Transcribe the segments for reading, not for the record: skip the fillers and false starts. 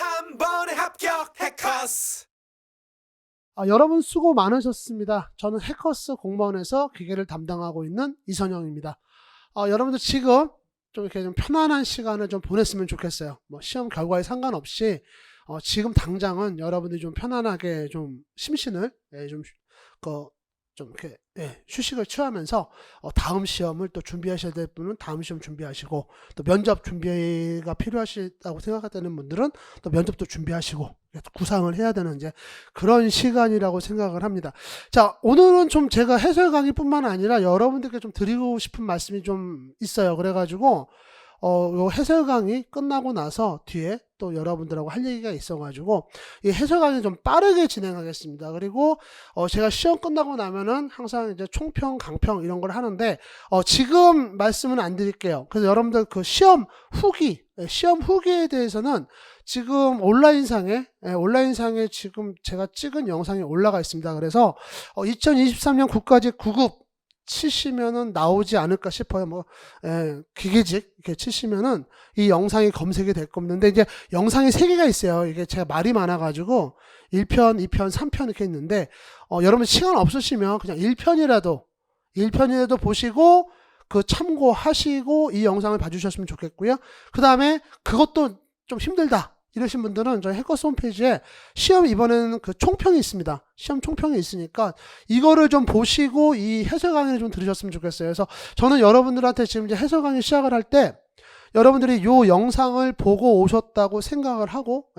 한 번에 합격 해커스. 여러분 수고 많으셨습니다. 저는 해커스 공무원에서 기계를 담당하고 있는 이선영입니다. 여러분들 지금 좀 이렇게 좀 편안한 시간을 좀 보냈으면 좋겠어요. 뭐 시험 결과에 상관없이 지금 당장은 여러분들이 좀 편안하게 좀 심신을 좀 이렇게 휴식을 취하면서 다음 시험을 또 준비하셔야 될 분은 다음 시험 준비하시고, 또 면접 준비가 필요하시다고 생각하는 분들은 또 면접도 준비하시고 구상을 해야 되는 이제 그런 시간이라고 생각을 합니다. 자, 오늘은 좀 제가 해설 강의뿐만 아니라 여러분들께 좀 드리고 싶은 말씀이 좀 있어요. 그래가지고 요 해설 강의 끝나고 나서 뒤에 또 여러분들하고 할 얘기가 있어가지고 이 해설 강의 좀 빠르게 진행하겠습니다. 그리고 제가 시험 끝나고 나면은 항상 이제 총평, 강평 이런 걸 하는데 지금 말씀은 안 드릴게요. 그래서 여러분들 그 시험 후기에 대해서는 지금 온라인상에 지금 제가 찍은 영상이 올라가 있습니다. 그래서 2023년 국가직 9급 치시면은 나오지 않을까 싶어요. 기계직 이렇게 치시면은 이 영상이 검색이 될 겁니다. 근데 이제 영상이 3개가 있어요. 이게 제가 말이 많아가지고 1편, 2편, 3편 이렇게 있는데 여러분 시간 없으시면 그냥 1편이라도 보시고 그 참고하시고 이 영상을 봐주셨으면 좋겠고요. 그 다음에 그것도 좀 힘들다 이러신 분들은 저희 해커스 홈페이지에 시험 이번에는 그 총평이 있습니다. 시험 총평이 있으니까 이거를 좀 보시고 이 해설 강의를 좀 들으셨으면 좋겠어요. 그래서 저는 여러분들한테 지금 이제 해설 강의 시작을 할 때 여러분들이 요 영상을 보고 오셨다고 생각을 하고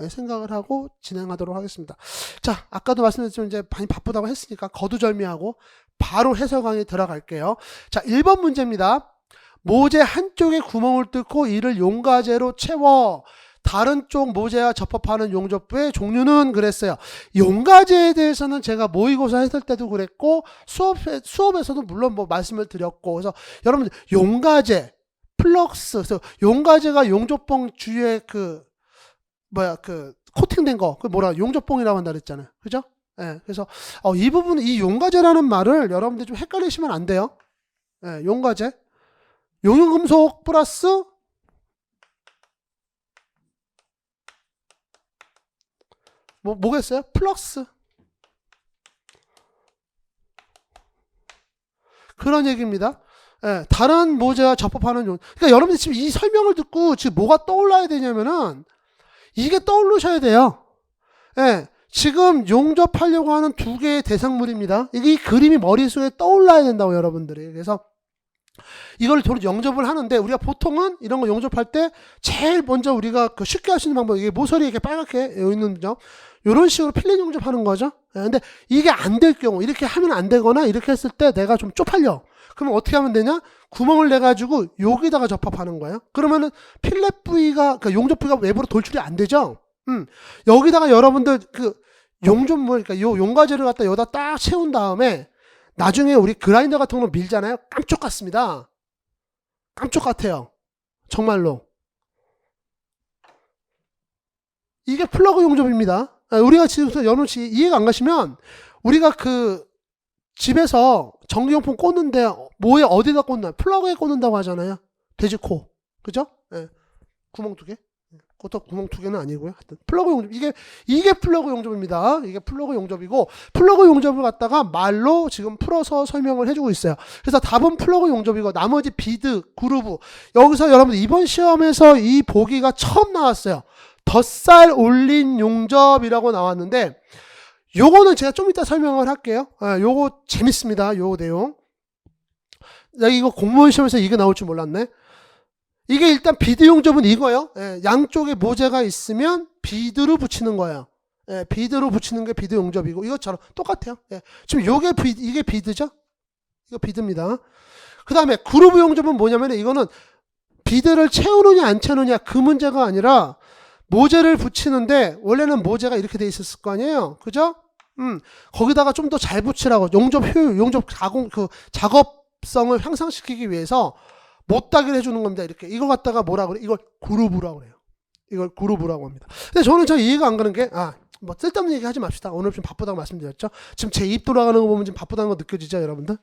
진행하도록 하겠습니다. 자, 아까도 말씀드렸지만 이제 많이 바쁘다고 했으니까 거두절미하고 바로 해설 강의 들어갈게요. 자, 1번 문제입니다. 모재 한쪽에 구멍을 뚫고 이를 용가재로 채워 다른 쪽 모재와 접합하는 용접부의 종류는 그랬어요. 용가재에 대해서는 제가 모의고사 했을 때도 그랬고 수업에서도 물론 뭐 말씀을 드렸고, 그래서 여러분 용가재, 플럭스, 그래서 용가재가 용접봉 주위에 코팅된 거, 용접봉이라고 한다 그랬잖아요. 그죠? 그래서 이 부분, 이 용가재라는 말을 여러분들 좀 헷갈리시면 안 돼요. 용가재, 용융금속 플러스 뭐겠어요? 플럭스. 그런 얘기입니다. 다른 모재와 접합하는 그러니까 여러분들 지금 이 설명을 듣고 지금 뭐가 떠올라야 되냐면은 이게 떠오르셔야 돼요. 지금 용접하려고 하는 2개의 대상물입니다. 이 그림이 머릿속에 떠올라야 된다고 여러분들이. 그래서 이걸 용접을 하는데 우리가 보통은 이런 거 용접할 때 제일 먼저 우리가 쉽게 할 수 있는 방법이 이게 모서리 이렇게 빨갛게 있는 점 이런 식으로 필름 용접하는 거죠. 근데 이게 안 될 경우, 이렇게 하면 안 되거나 이렇게 했을 때 내가 좀 쪽팔려. 그러면 어떻게 하면 되냐? 구멍을 내 가지고 여기다가 접합하는 거예요. 그러면은 필렛 부위가 용접 부위가 외부로 돌출이 안 되죠. 여기다가 여러분들 용접물, 그러니까 요 용가재를 갖다 여기다 딱 채운 다음에 나중에 우리 그라인더 같은 거 밀잖아요. 깜짝 같습니다. 깜짝 같아요. 정말로. 이게 플러그 용접입니다. 우리가 지금 여러분 이해가 안 가시면 우리가 집에서 전기용품 꽂는데 뭐에 어디다 꽂나? 플러그에 꽂는다고 하잖아요. 돼지코. 그죠? 구멍 2개. 그것도 구멍 2개는 아니고요. 하여튼 플러그 용접. 이게 플러그 용접입니다. 이게 플러그 용접이고, 플러그 용접을 갖다가 말로 지금 풀어서 설명을 해주고 있어요. 그래서 답은 플러그 용접이고, 나머지 비드, 그루브. 여기서 여러분들 이번 시험에서 이 보기가 처음 나왔어요. 덧살 올린 용접이라고 나왔는데, 요거는 제가 좀 이따 설명을 할게요. 요거 재밌습니다. 요 내용. 나 이거 공무원 시험에서 이게 나올 줄 몰랐네. 이게 일단 비드 용접은 이거요. 양쪽에 모재가 있으면 비드로 붙이는 거예요. 비드로 붙이는 게 비드 용접이고, 이것처럼 똑같아요. 지금 이게 비드죠? 이거 비드입니다. 그 다음에 그루브 용접은 뭐냐면 이거는 비드를 채우느냐 안 채우느냐 그 문제가 아니라 모재를 붙이는데 원래는 모재가 이렇게 돼 있었을 거 아니에요. 그죠? 거기다가 좀 더 잘 붙이라고 용접 효율, 용접 작업성을 향상시키기 위해서 못따기를 해주는 겁니다. 이렇게. 이걸 갖다가 뭐라 그래? 이걸 그루브라고 그래요. 이걸 그루브라고 합니다. 근데 저는 잘 이해가 안 가는 게, 쓸데없는 얘기 하지 맙시다. 오늘 좀 바쁘다고 말씀드렸죠? 지금 제 입 돌아가는 거 보면 지금 바쁘다는 거 느껴지죠, 여러분들?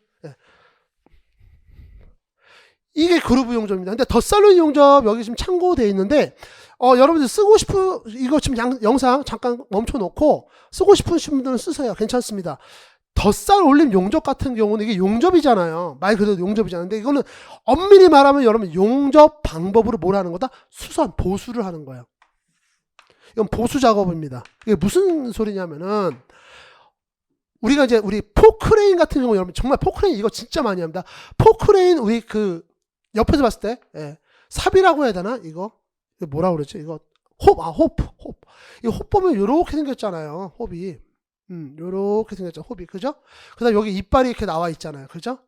이게 그루브 용접입니다. 근데 덧살로 용접 여기 지금 참고되어 있는데 여러분들 쓰고 싶은, 이거 지금 영상 잠깐 멈춰놓고 쓰고 싶으신 분들은 쓰세요. 괜찮습니다. 덧살 올림 용접 같은 경우는 이게 용접이잖아요. 말 그대로 용접이잖아요. 근데 이거는 엄밀히 말하면 여러분 용접 방법으로 뭘 하는 거다? 수선, 보수를 하는 거예요. 이건 보수 작업입니다. 이게 무슨 소리냐면은, 우리가 이제 우리 포크레인 같은 경우 여러분 정말 포크레인 이거 진짜 많이 합니다. 포크레인 우리 그 옆에서 봤을 때 삽이라고 해야 되나? 이거 뭐라 그러지? 이거 홉. 이 홉 보면 요렇게 생겼잖아요. 홉이. 요렇게 생겼죠. 홉이. 그죠? 그다음 여기 이빨이 이렇게 나와 있잖아요. 그죠?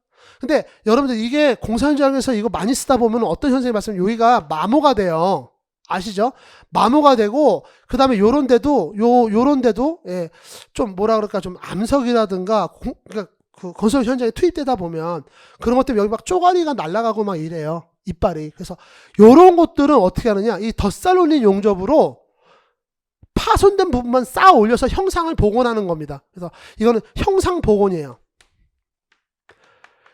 근데 여러분들 이게 공사 현장에서 이거 많이 쓰다 보면 어떤 현상이 발생하면 여기가 마모가 돼요. 아시죠? 마모가 되고 그다음에 요런 데도 요런 데도 좀 뭐라 그럴까 좀 암석이라든가 그러니까 그 건설 현장에 투입되다 보면 그런 것 때문에 여기 막 쪼가리가 날아가고 막 이래요. 이빨이. 그래서 요런 것들은 어떻게 하느냐? 이 덧살 올린 용접으로 파손된 부분만 쌓아 올려서 형상을 복원하는 겁니다. 그래서 이거는 형상 복원이에요.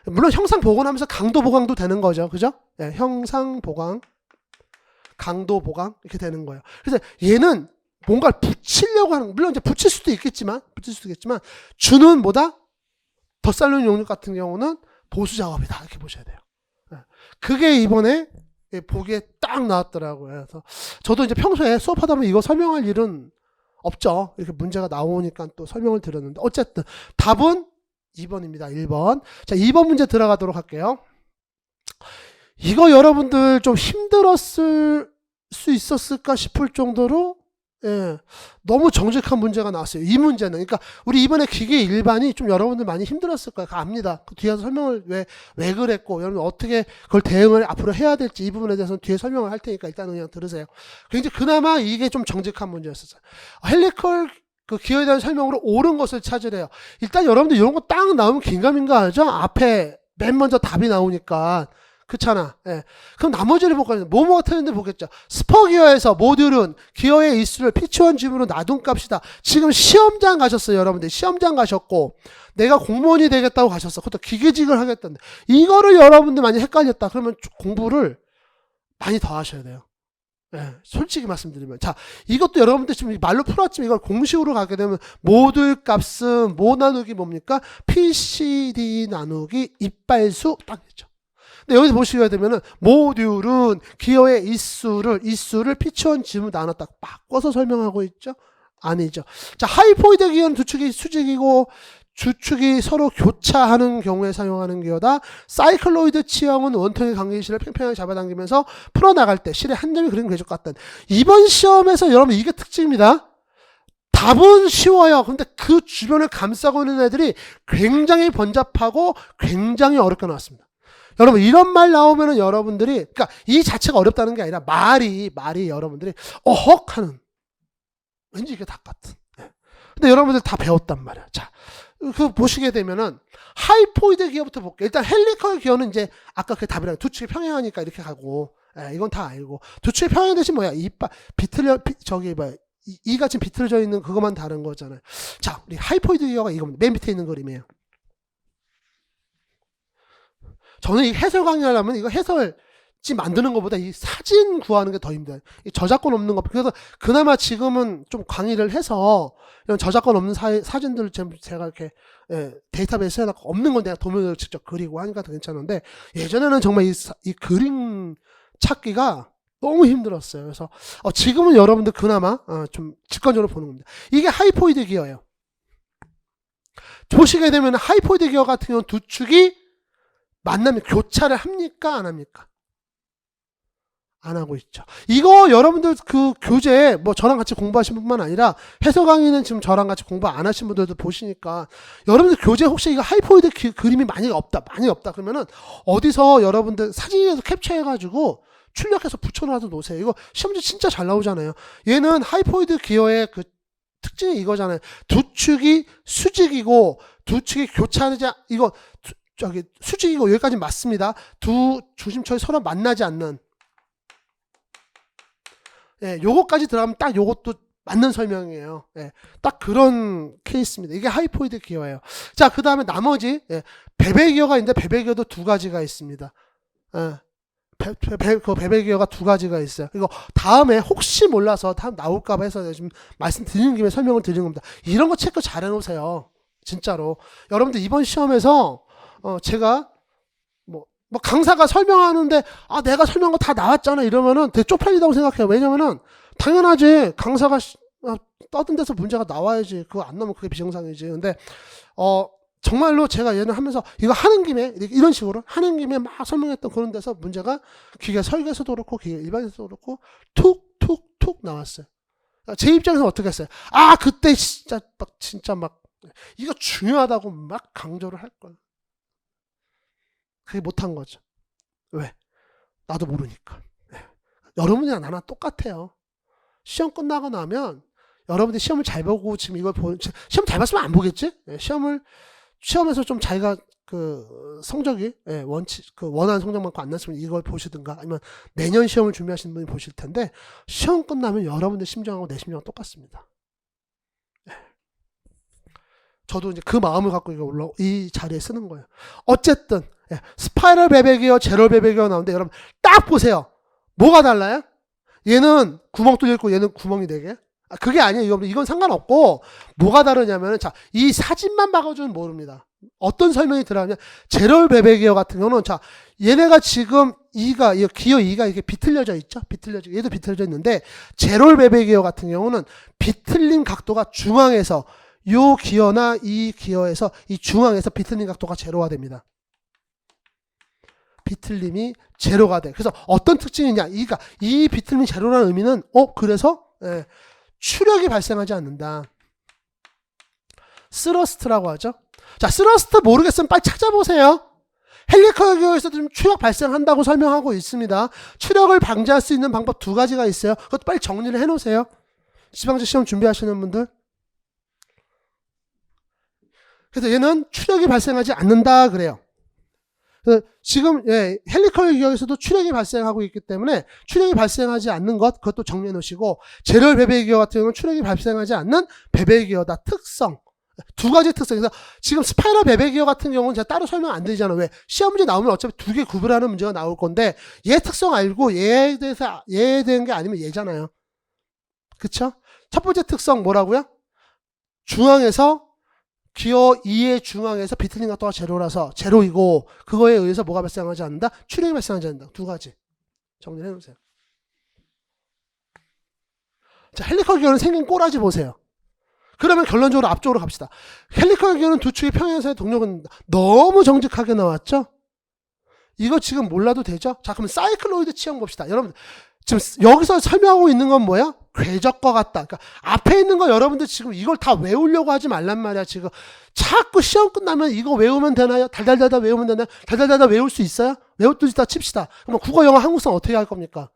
물론 형상 복원하면서 강도 보강도 되는 거죠. 그죠? 형상 보강, 강도 보강 이렇게 되는 거예요. 그래서 얘는 뭔가를 붙이려고 하는, 물론 이제 붙일 수도 있겠지만 주는 뭐다? 덧살 올린 용접 같은 경우는 보수 작업이다 이렇게 보셔야 돼요. 그게 이번에 보기에 딱 나왔더라고요. 그래서 저도 이제 평소에 수업하다 보면 이거 설명할 일은 없죠. 이렇게 문제가 나오니까 또 설명을 드렸는데 어쨌든 답은 2번입니다. 1번. 자, 2번 문제 들어가도록 할게요. 이거 여러분들 좀 힘들었을 수 있었을까 싶을 정도로 너무 정직한 문제가 나왔어요. 이 문제는. 그러니까 우리 이번에 기계 일반이 좀 여러분들 많이 힘들었을 거예요. 압니다. 그 뒤에서 설명을 왜 그랬고 여러분 어떻게 그걸 대응을 앞으로 해야 될지 이 부분에 대해서는 뒤에 설명을 할 테니까 일단은 그냥 들으세요. 굉장히 그나마 이게 좀 정직한 문제였었어요. 헬리컬 그 기어에 대한 설명으로 옳은 것을 찾으래요. 일단 여러분들 이런 거 딱 나오면 긴가민가 하죠? 앞에 맨 먼저 답이 나오니까. 그렇잖아. 그럼 나머지를 볼까요? 뭐뭐가 틀렸는데 보겠죠. 스퍼기어에서 모듈은 기어의 일수를 피치원 줌으로 놔둔 값이다. 지금 시험장 가셨어요. 여러분들 시험장 가셨고 내가 공무원이 되겠다고 가셨어. 그것도 기계직을 하겠다는데 이거를 여러분들 많이 헷갈렸다. 그러면 공부를 많이 더 하셔야 돼요. 솔직히 말씀드리면 자 이것도 여러분들 지금 말로 풀었지만 이걸 공식으로 가게 되면 모듈 값은 뭐 나누기 뭡니까? PCD 나누기 이빨수 딱 했죠. 근데 여기서 보시게 되면은 모듈은 기어의 일수를 피치원 지문 나눴다 바꿔서 설명하고 있죠? 아니죠. 자, 하이포이드 기어는 두 축이 수직이고 주축이 서로 교차하는 경우에 사용하는 기어다. 사이클로이드 치형은 원통의 관계실을 팽팽하게 잡아당기면서 풀어나갈 때 실의 한 점이 그림 궤적 같던. 이번 시험에서 여러분 이게 특징입니다. 답은 쉬워요. 근데 그 주변을 감싸고 있는 애들이 굉장히 번잡하고 굉장히 어렵게 나왔습니다. 여러분 이런 말 나오면은 여러분들이 그러니까 이 자체가 어렵다는 게 아니라 말이 여러분들이 어헉하는 왠지 이게 답 같은. 근데 여러분들 다 배웠단 말이야. 자, 그 보시게 되면은 하이포이드 기어부터 볼게요. 일단 헬리컬 기어는 이제 아까 그 답이랑 두 축이 평행하니까 이렇게 가고 이건 다 알고 두 축이 평행 대신 뭐야? 이빨 저기 뭐야? 이가 지금 비틀어져 있는 그것만 다른 거잖아요. 자, 우리 하이포이드 기어가 이겁니다. 맨 밑에 있는 그림이에요. 저는 이 해설 강의하려면 이거 해설지 만드는 것보다 이 사진 구하는 게 더 힘들어요. 이 저작권 없는 거. 그래서 그나마 지금은 좀 강의를 해서 이런 저작권 없는 사진들을 제가 이렇게 데이터베이스에 해놓고 없는 건 내가 도면으로 직접 그리고 하니까 더 괜찮은데 예전에는 정말 이 그림 찾기가 너무 힘들었어요. 그래서 지금은 여러분들 그나마 좀 직관적으로 보는 겁니다. 이게 하이포이드 기어예요. 보시게 되면 하이포이드 기어 같은 경우는 두 축이 만나면 교차를 합니까? 안 합니까? 안 하고 있죠. 이거 여러분들 그 교재 뭐 저랑 같이 공부하신 분만 아니라 해설 강의는 지금 저랑 같이 공부 안 하신 분들도 보시니까 여러분들 교재 혹시 이거 하이포이드 그림이 많이 없다 그러면은 어디서 여러분들 사진에서 캡처해가지고 출력해서 붙여놔도 놓으세요. 이거 시험지 진짜 잘 나오잖아요. 얘는 하이포이드 기어의 그 특징이 이거잖아요. 두 축이 수직이고 두 축이 교차하지 이거 저기 수직이고 여기까지 맞습니다. 두 중심축이 서로 만나지 않는 요거까지 들어가면 딱 요것도 맞는 설명이에요. 딱 그런 케이스입니다. 이게 하이포이드 기어예요. 자, 그 다음에 나머지 베베 기어가 있는데 베베 기어도 두 가지가 있습니다. 그 배배 기어가 두 가지가 있어요. 이거 다음에 혹시 몰라서 다음 나올까봐 해서 지금 말씀드리는 김에 설명을 드리는 겁니다. 이런 거 체크 잘 해놓으세요. 진짜로. 여러분들 이번 시험에서 제가 뭐 강사가 설명하는데 내가 설명한 거 다 나왔잖아 이러면은 되게 쪽팔리다고 생각해요. 왜냐면은 당연하지. 강사가 떠든 데서 문제가 나와야지. 그거 안 나오면 그게 비정상이지. 근데 정말로 제가 얘는 하면서 이거 하는 김에 이런 식으로 하는 김에 막 설명했던 그런 데서 문제가 기계 설계에서도 그렇고 기계 일반에서도 그렇고 툭툭툭 나왔어요. 제 입장에서 어떻게 했어요? 그때 진짜 막 이거 중요하다고 막 강조를 할 거야. 그게 못한 거죠. 왜? 나도 모르니까. 여러분이랑 나랑 똑같아요. 시험 끝나고 나면 여러분들이 시험을 잘 보고 지금 이걸 시험 잘 봤으면 안 보겠지? 시험에서 좀 자기가 그 성적이 원하는 성적만큼 안 났으면 이걸 보시든가 아니면 내년 시험을 준비하시는 분이 보실 텐데 시험 끝나면 여러분들 심정하고 내 심정은 똑같습니다. 저도 이제 그 마음을 갖고 이 자리에 쓰는 거예요. 어쨌든 스파이럴 베베기어, 제럴 베베기어 나오는데 여러분 딱 보세요. 뭐가 달라요? 얘는 구멍 뚫려 있고 얘는 구멍이 4개. 그게 아니에요. 이건 상관없고 뭐가 다르냐면 이 사진만 봐가지고는 모릅니다. 어떤 설명이 들어가면 제럴 베베기어 같은 경우는 얘네가 지금 기어 2가 이렇게 비틀려져 있죠. 얘도 비틀려져 있는데 제럴 베베기어 같은 경우는 비틀림 각도가 중앙에서 요 기어나 이 기어에서 이 중앙에서 비틀림 각도가 제로가 됩니다. 비틀림이 제로가 돼. 그래서 어떤 특징이 있냐? 이 비틀림이 제로라는 의미는 그래서 추력이 발생하지 않는다. 스러스트라고 하죠. 자, 스러스트 모르겠으면 빨리 찾아보세요. 헬리코일 기어에서도 좀 추력 발생한다고 설명하고 있습니다. 추력을 방지할 수 있는 방법 2가지가 있어요. 그것도 빨리 정리를 해놓으세요. 지방직 시험 준비하시는 분들. 그래서 얘는 추력이 발생하지 않는다 그래요. 지금 헬리코일 기어에서도 추력이 발생하고 있기 때문에 추력이 발생하지 않는 것 그것도 정리해 놓으시고 제럴 베베 기어 같은 경우는 추력이 발생하지 않는 베베 기어다. 특성 2가지 특성. 그래서 지금 스파이럴 베베 기어 같은 경우는 제가 따로 설명 안 드리잖아요. 왜? 시험 문제 나오면 어차피 2개 구별하는 문제가 나올 건데 얘 특성 알고 얘에 대한 게 아니면 얘잖아요. 그쵸? 첫 번째 특성 뭐라고요? 중앙에서 기어 2의 중앙에서 비틀림 각도가 제로라서 제로이고 그거에 의해서 뭐가 발생하지 않는다? 추력이 발생하지 않는다. 2가지 정리해 놓으세요. 자, 헬리코일 기어는 생긴 꼬라지 보세요. 그러면 결론적으로 앞쪽으로 갑시다. 헬리코일 기어는 두 축의 평행사의 동력은 너무 정직하게 나왔죠? 이거 지금 몰라도 되죠? 자, 그럼 사이클로이드 치형 봅시다. 여러분 지금 여기서 설명하고 있는 건 뭐야? 궤적과 같다. 그러니까 앞에 있는 거 여러분들 지금 이걸 다 외우려고 하지 말란 말이야. 지금 자꾸 시험 끝나면 이거 외우면 되나요? 달달달달 외우면 되나요? 달달달달 외울 수 있어요? 외울 수 있다 칩시다. 그럼 국어, 영어, 한국사 어떻게 할 겁니까?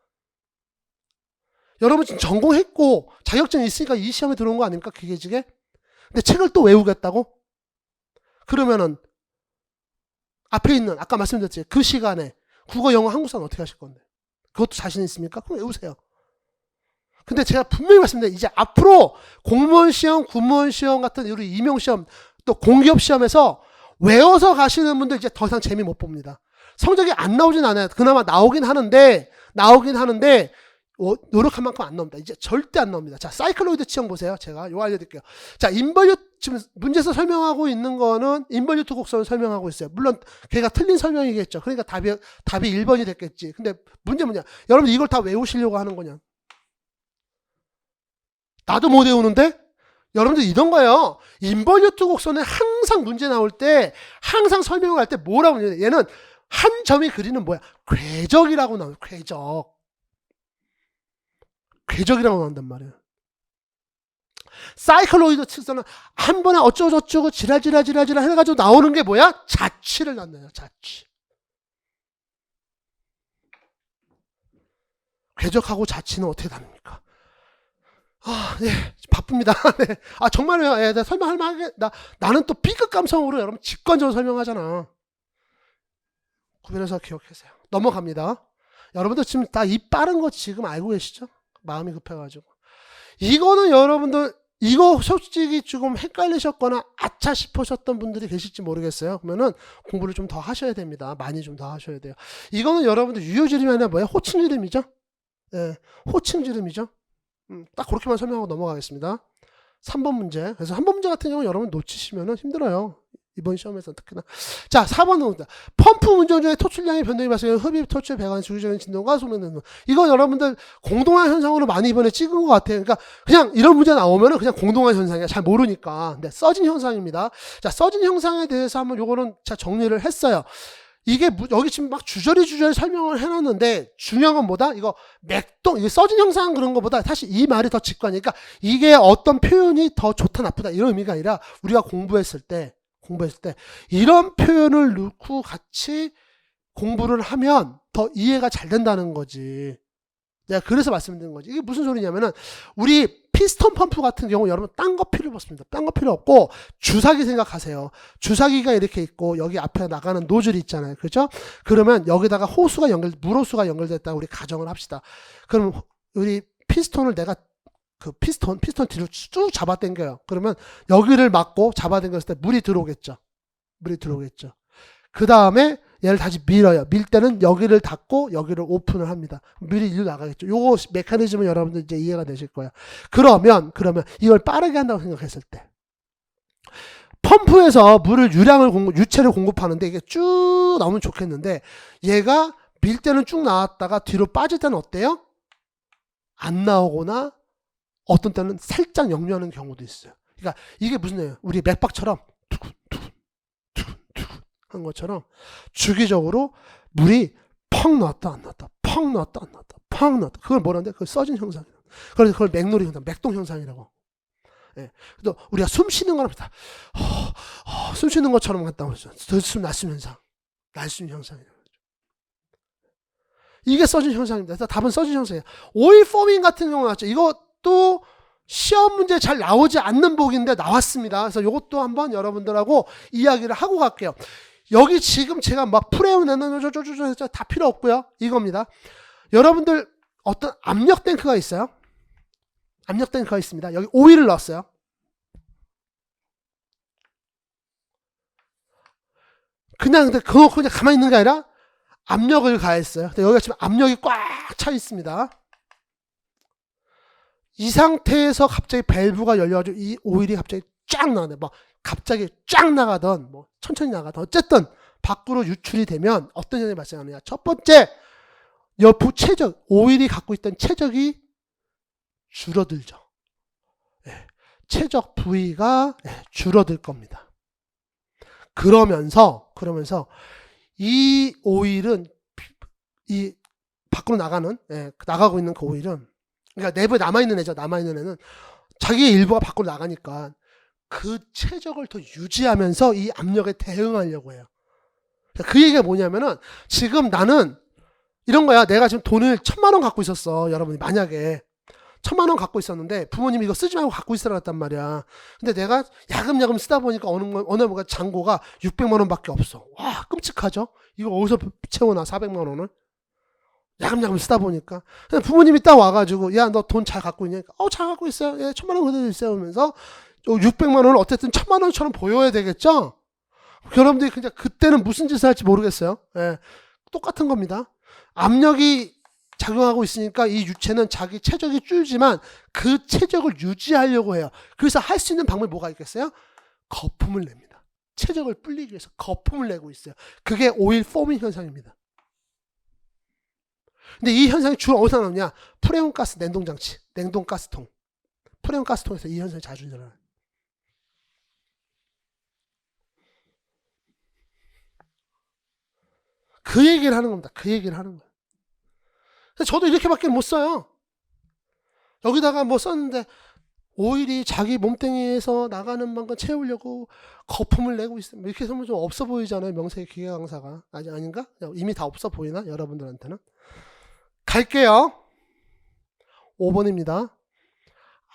여러분 지금 전공했고 자격증이 있으니까 이 시험에 들어온 거 아닙니까? 기계직에? 근데 책을 또 외우겠다고? 그러면은 앞에 있는 아까 말씀드렸지 그 시간에 국어, 영어, 한국사는 어떻게 하실 건데? 그것도 자신 있습니까? 그럼 외우세요. 근데 제가 분명히 말씀드려요. 이제 앞으로 공무원 시험, 군무원 시험 같은 우리 임용 시험, 또 공기업 시험에서 외워서 가시는 분들 이제 더 이상 재미 못 봅니다. 성적이 안 나오진 않아요. 그나마 나오긴 하는데 노력한 만큼 안 나옵니다. 이제 절대 안 나옵니다. 자, 사이클로이드 치형 보세요. 제가 이거 알려드릴게요. 자, 지금 문제에서 설명하고 있는 거는 인벌유트 곡선을 설명하고 있어요. 물론 걔가 틀린 설명이겠죠. 그러니까 답이 1번이 됐겠지. 근데 문제 뭐냐? 여러분 이걸 다 외우시려고 하는 거냐? 나도 못 외우는데? 여러분들 이런 거예요. 인벌유트 곡선에 항상 문제 나올 때 항상 설명을 할 때 뭐라고 하냐? 얘는 한 점이 그리는 뭐야? 궤적이라고 나와요. 궤적이라고 나온단 말이에요. 사이클로이드 측선은 한 번에 어쩌고저쩌고 지랄 해가지고 나오는 게 뭐야? 자취를 낳나요. 자취. 궤적하고 자취는 어떻게 다릅니까? 바쁩니다. 네. 정말요. 나 설명할 만하게 나는 또 B급 감성으로 여러분 직관적으로 설명하잖아. 구별해서 기억하세요. 넘어갑니다. 여러분들 지금 다 이 빠른 거 지금 알고 계시죠? 마음이 급해가지고. 이거는 여러분들 이거 솔직히 조금 헷갈리셨거나 아차 싶으셨던 분들이 계실지 모르겠어요. 그러면은 공부를 좀 더 하셔야 됩니다. 많이 좀 더 하셔야 돼요. 이거는 여러분들 유효지름이 아니라 뭐예요? 호칭지름이죠? 예, 호칭지름이죠. 딱 그렇게만 설명하고 넘어가겠습니다. 3번 문제. 그래서 3번 문제 같은 경우는 여러분 놓치시면은 힘들어요. 이번 시험에서 특히나. 자, 4번은 봅니다. 펌프 운전 중에 토출량의 변동이 발생해 흡입, 토출, 배관, 주기적인 진동과 소멸 등등. 이건 여러분들 공동화 현상으로 많이 이번에 찍은 것 같아요. 그러니까 그냥 이런 문제 나오면은 그냥 공동화 현상이야. 잘 모르니까. 근데 써진 현상입니다. 자, 써진 현상에 대해서 한번 요거는 자 정리를 했어요. 이게 여기 지금 막 주저리 설명을 해놨는데 중요한 건 뭐다? 이거 맥동, 이게 써진 형상 그런 것보다 사실 이 말이 더 직관이니까 이게 어떤 표현이 더 좋다 나쁘다 이런 의미가 아니라 우리가 공부했을 때 이런 표현을 넣고 같이 공부를 하면 더 이해가 잘 된다는 거지. 내가 그래서 말씀드린 거지. 이게 무슨 소리냐면은 우리 피스톤 펌프 같은 경우 여러분 딴 거 필요 없습니다. 딴 거 필요 없고 주사기 생각하세요. 주사기가 이렇게 있고 여기 앞에 나가는 노즐이 있잖아요. 그렇죠? 그러면 여기다가 물호수가 연결됐다고 우리 가정을 합시다. 그럼 우리 피스톤을 내가 그 피스톤 뒤로 쭉 잡아당겨요. 그러면 여기를 막고 잡아당겼을 때 물이 들어오겠죠. 그 다음에 얘를 다시 밀어요. 밀 때는 여기를 닫고 여기를 오픈을 합니다. 물이 일로 나가겠죠. 요거 메커니즘은 여러분들 이제 이해가 되실 거예요. 그러면 이걸 빠르게 한다고 생각했을 때 펌프에서 유체를 공급하는데 이게 쭉 나오면 좋겠는데 얘가 밀 때는 쭉 나왔다가 뒤로 빠질 때는 어때요? 안 나오거나 어떤 때는 살짝 역류하는 경우도 있어요. 그러니까 이게 무슨 얘기예요? 우리 맥박처럼 두근두근 한 것처럼 주기적으로 물이 펑 나왔다 안 나왔다 펑 나왔다 안 나왔다 펑 나왔다. 그걸 뭐라는데? 그걸 써진 현상이라고. 그래서 그걸 맥놀이 현상, 맥동 현상이라고. 예. 또 우리가 숨 쉬는 거랑 비슷하다. 숨 쉬는 것처럼 갔다 오죠. 들숨 날숨 현상, 날숨 현상이라고. 이게 써진 현상입니다. 그래서 답은 써진 현상이에요. 오일 포밍 같은 경우 나왔죠. 이것도 시험 문제 잘 나오지 않는 복인데 나왔습니다. 그래서 이것도 한번 여러분들하고 이야기를 하고 갈게요. 여기 지금 제가 막 프레임내는 다 필요 없고요. 이겁니다. 여러분들 어떤 압력 탱크가 있어요. 압력 탱크가 있습니다. 여기 오일을 넣었어요. 근데 그거 그냥 가만히 있는 게 아니라 압력을 가했어요. 여기가 지금 압력이 꽉 차 있습니다. 이 상태에서 갑자기 밸브가 열려가지고 이 오일이 갑자기 쫙 나가네. 뭐 갑자기 쫙 나가던 뭐 천천히 나가던 어쨌든 밖으로 유출이 되면 어떤 현상이 발생하느냐. 첫 번째, 최적 오일이 갖고 있던 최적이 줄어들죠. 최적 부위가 줄어들 겁니다. 그러면서 이 오일은 이 밖으로 나가고 있는 그 오일은 그러니까 내부에 남아있는 애는 자기의 일부가 밖으로 나가니까 그 최적을 더 유지하면서 이 압력에 대응하려고 해요. 그 얘기가 뭐냐면은 지금 나는 이런 거야. 내가 지금 돈을 1,000만 원 갖고 있었어. 여러분이 만약에 1,000만 원 갖고 있었는데 부모님이 이거 쓰지 말고 갖고 있으라 했단 말이야. 근데 내가 야금야금 쓰다 보니까 어느 뭔가 잔고가 600만 원밖에 없어. 와, 끔찍하죠? 이거 어디서 채워놔 400만 원을? 야금야금 쓰다 보니까 부모님이 딱 와가지고 야 너 돈 잘 갖고 있냐? 잘 갖고 있어요. 1,000만 원 그대로 있어요. 하면서 600만 원을 어쨌든 1,000만 원처럼 보여야 되겠죠? 여러분들이 그냥 그때는 무슨 짓을 할지 모르겠어요. 똑같은 겁니다. 압력이 작용하고 있으니까 이 유체는 자기 최적이 줄지만 그 최적을 유지하려고 해요. 그래서 할 수 있는 방법이 뭐가 있겠어요? 거품을 냅니다. 최적을 불리기 위해서 거품을 내고 있어요. 그게 오일 포밍 현상입니다. 근데 이 현상이 주로 어디서 나오냐? 프레온가스 냉동장치, 냉동가스통. 프레온가스통에서 이 현상이 자주 일어나요. 그 얘기를 하는 겁니다. 그 얘기를 하는 거예요. 저도 이렇게밖에 못 써요. 여기다가 뭐 썼는데 오일이 자기 몸뚱이에서 나가는 만큼 채우려고 거품을 내고 있어요. 이렇게 하면 좀 없어 보이잖아요. 명색의 기계 강사가. 아닌가? 이미 다 없어 보이나? 여러분들한테는. 갈게요. 5번입니다.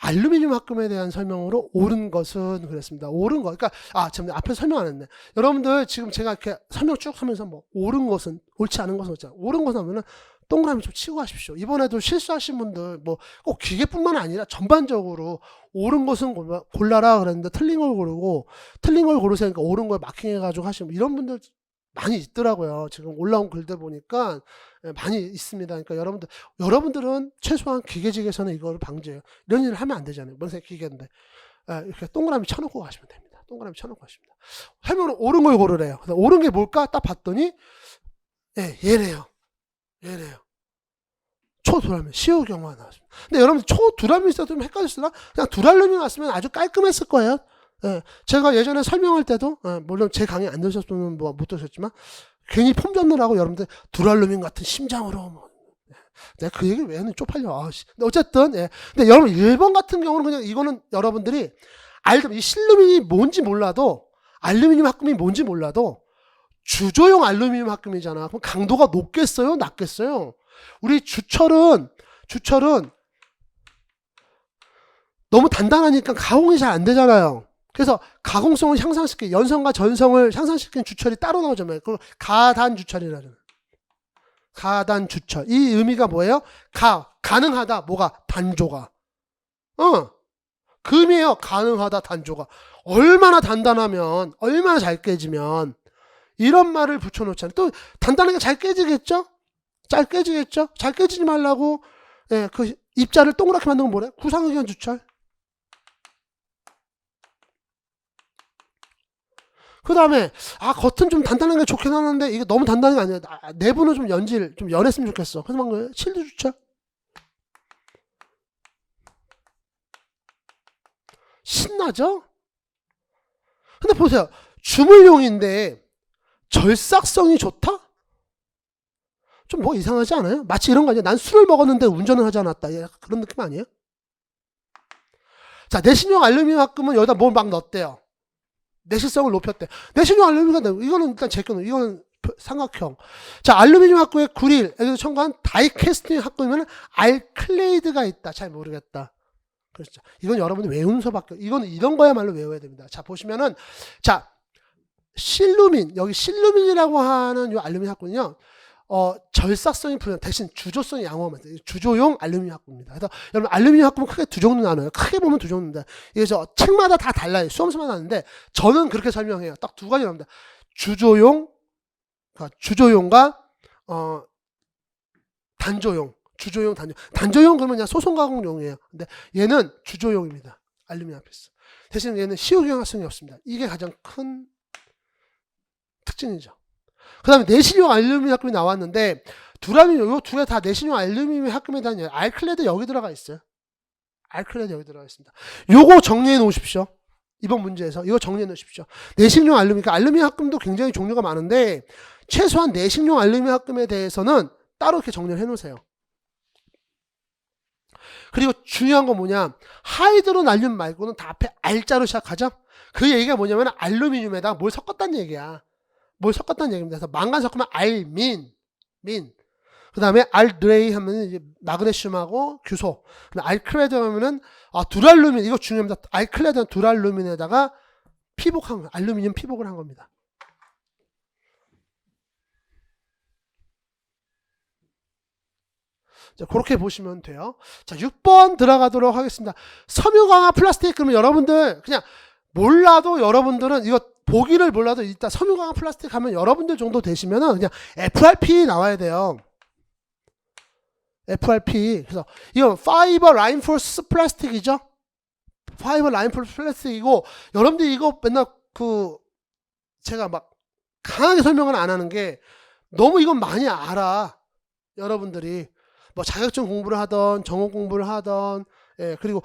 알루미늄 합금에 대한 설명으로 옳은 것은 그랬습니다. 옳은 것. 그러니까 지금 앞에 설명 안 했네. 여러분들 지금 제가 이렇게 설명 쭉 하면서 뭐 옳은 것은 옳지 않은 것은 없잖아요. 옳은 것은 하면은 동그라미 좀 치고 가십시오. 이번에도 실수하신 분들 뭐 꼭 기계뿐만 아니라 전반적으로 옳은 것은 골라라 그랬는데 틀린 걸 고르고 틀린 걸 고르세요. 그러니까 옳은 걸 마킹해가지고 하시면 이런 분들 많이 있더라고요. 지금 올라온 글들 보니까 많이 있습니다. 그러니까 여러분들은 최소한 기계직에서는 이걸 방지해요. 이런 일을 하면 안 되잖아요. 뭔 새 기계인데 이렇게 동그라미 쳐놓고 가시면 됩니다. 동그라미 쳐놓고 가십니다. 하면 옳은 걸 고르래요. 그래서 옳은 게 뭘까 딱 봤더니 얘래요. 초두랄미 시효경화 나왔습니다. 근데 여러분 초두랄미 있어도 좀 헷갈렸으나 그냥 두랄름이 나왔으면 아주 깔끔했을 거예요. 제가 예전에 설명할 때도 물론 제 강의 안 들으셨으면 뭐 못 들으셨지만 괜히 폼 잡느라고 여러분들 두랄루민 같은 심장으로 뭐, 내가 그 얘기를 왜 했는지 쪽팔려. 근데 어쨌든 근데 여러분 1번 같은 경우는 그냥 이거는 여러분들이 이 실루민이 뭔지 몰라도 알루미늄 합금이 뭔지 몰라도 주조용 알루미늄 합금이잖아. 그럼 강도가 높겠어요? 낮겠어요? 우리 주철은 너무 단단하니까 가공이 잘 안 되잖아요. 그래서 가공성을 향상시키는 연성과 전성을 향상시키는 주철이 따로 나오잖아요. 그걸 가단 주철이라는. 가단 주철. 이 의미가 뭐예요? 가능하다. 뭐가? 단조가. 그 의미예요. 가능하다. 단조가. 얼마나 단단하면, 얼마나 잘 깨지면 이런 말을 붙여놓잖아요. 또 단단하게 잘 깨지겠죠? 잘 깨지지 말라고 그 입자를 동그랗게 만든 건 뭐래? 구상의견 주철. 그 다음에 겉은 좀 단단한 게 좋긴 하는데 이게 너무 단단한 게 아니야. 내부는 좀 좀 연했으면 좋겠어. 그래서 막 거예요. 실드 주철. 신나죠? 근데 보세요. 주물용인데 절삭성이 좋다? 좀 뭐 이상하지 않아요? 마치 이런 거 아니에요? 난 술을 먹었는데 운전을 하지 않았다. 그런 느낌 아니에요? 자, 내신용 알루미늄 합금은 여기다 뭘 막 넣었대요. 내실성을 높였대. 내신용 알루미늄, 이거는 일단 제껴놓은, 이거는 삼각형. 자, 알루미늄 합금의 구릴, 여기서 첨가한 다이캐스팅 합금이면 알클레이드가 있다. 잘 모르겠다. 그렇죠. 이건 여러분이 외우는 수밖에, 이건 이런 거야말로 외워야 됩니다. 자, 보시면은, 자, 실루민, 여기 실루민이라고 하는 이 알루미늄 합금은요, 절삭성이 불량 대신 주조성이 양호하면 돼요. 주조용 알루미늄 합금입니다. 그래서 여러분 알루미늄 합금은 크게 두 종류 나눠요. 크게 보면 두 종류입니다. 그래서 책마다 다 달라요. 수험서마다 다른데 저는 그렇게 설명해요. 딱 두 가지 나옵니다. 주조용과 단조용. 단조용 그러면 그냥 소송 가공용이에요. 근데 얘는 주조용입니다. 알루미늄 합필수. 대신 얘는 시효경화성이 없습니다. 이게 가장 큰 특징이죠. 그 다음에 내신용 알루미늄 합금이 나왔는데 요 두 개 다 내신용 알루미늄 합금에 대한 알클레드 여기 들어가 있어요. 알클레드 여기 들어가 있습니다. 요거 정리해 놓으십시오. 이번 문제에서 이거 정리해 놓으십시오. 내신용 알루미늄, 그러니까 알루미늄 합금도 굉장히 종류가 많은데 최소한 내신용 알루미늄 합금에 대해서는 따로 이렇게 정리를 해 놓으세요. 그리고 중요한 건 뭐냐, 하이드로 알루미늄 말고는 다 앞에 알자로 시작하죠. 그 얘기가 뭐냐면 알루미늄에다가 뭘 섞었다는 얘기야. 뭘 섞었다는 얘기입니다. 그래서 망간 섞으면 알민. 그 다음에 알드레이 하면 이제 마그네슘하고 규소. 알클레드 하면은, 두랄루민, 이거 중요합니다. 알클레드는 두랄루민에다가 피복한 거, 알루미늄 피복을 한 겁니다. 자, 그렇게 보시면 돼요. 자, 6번 들어가도록 하겠습니다. 섬유강화 플라스틱, 그러면 여러분들, 그냥 몰라도 여러분들은 이거 보기를 몰라도 일단 섬유강화 플라스틱 하면 여러분들 정도 되시면은 그냥 FRP 나와야 돼요. FRP. 그래서 이건 파이버 라인포스 플라스틱이죠. 파이버 라인포스 플라스틱이고 여러분들이 이거 맨날 제가 막 강하게 설명을 안 하는 게 너무 이건 많이 알아. 여러분들이 뭐 자격증 공부를 하던 전공 공부를 하던 그리고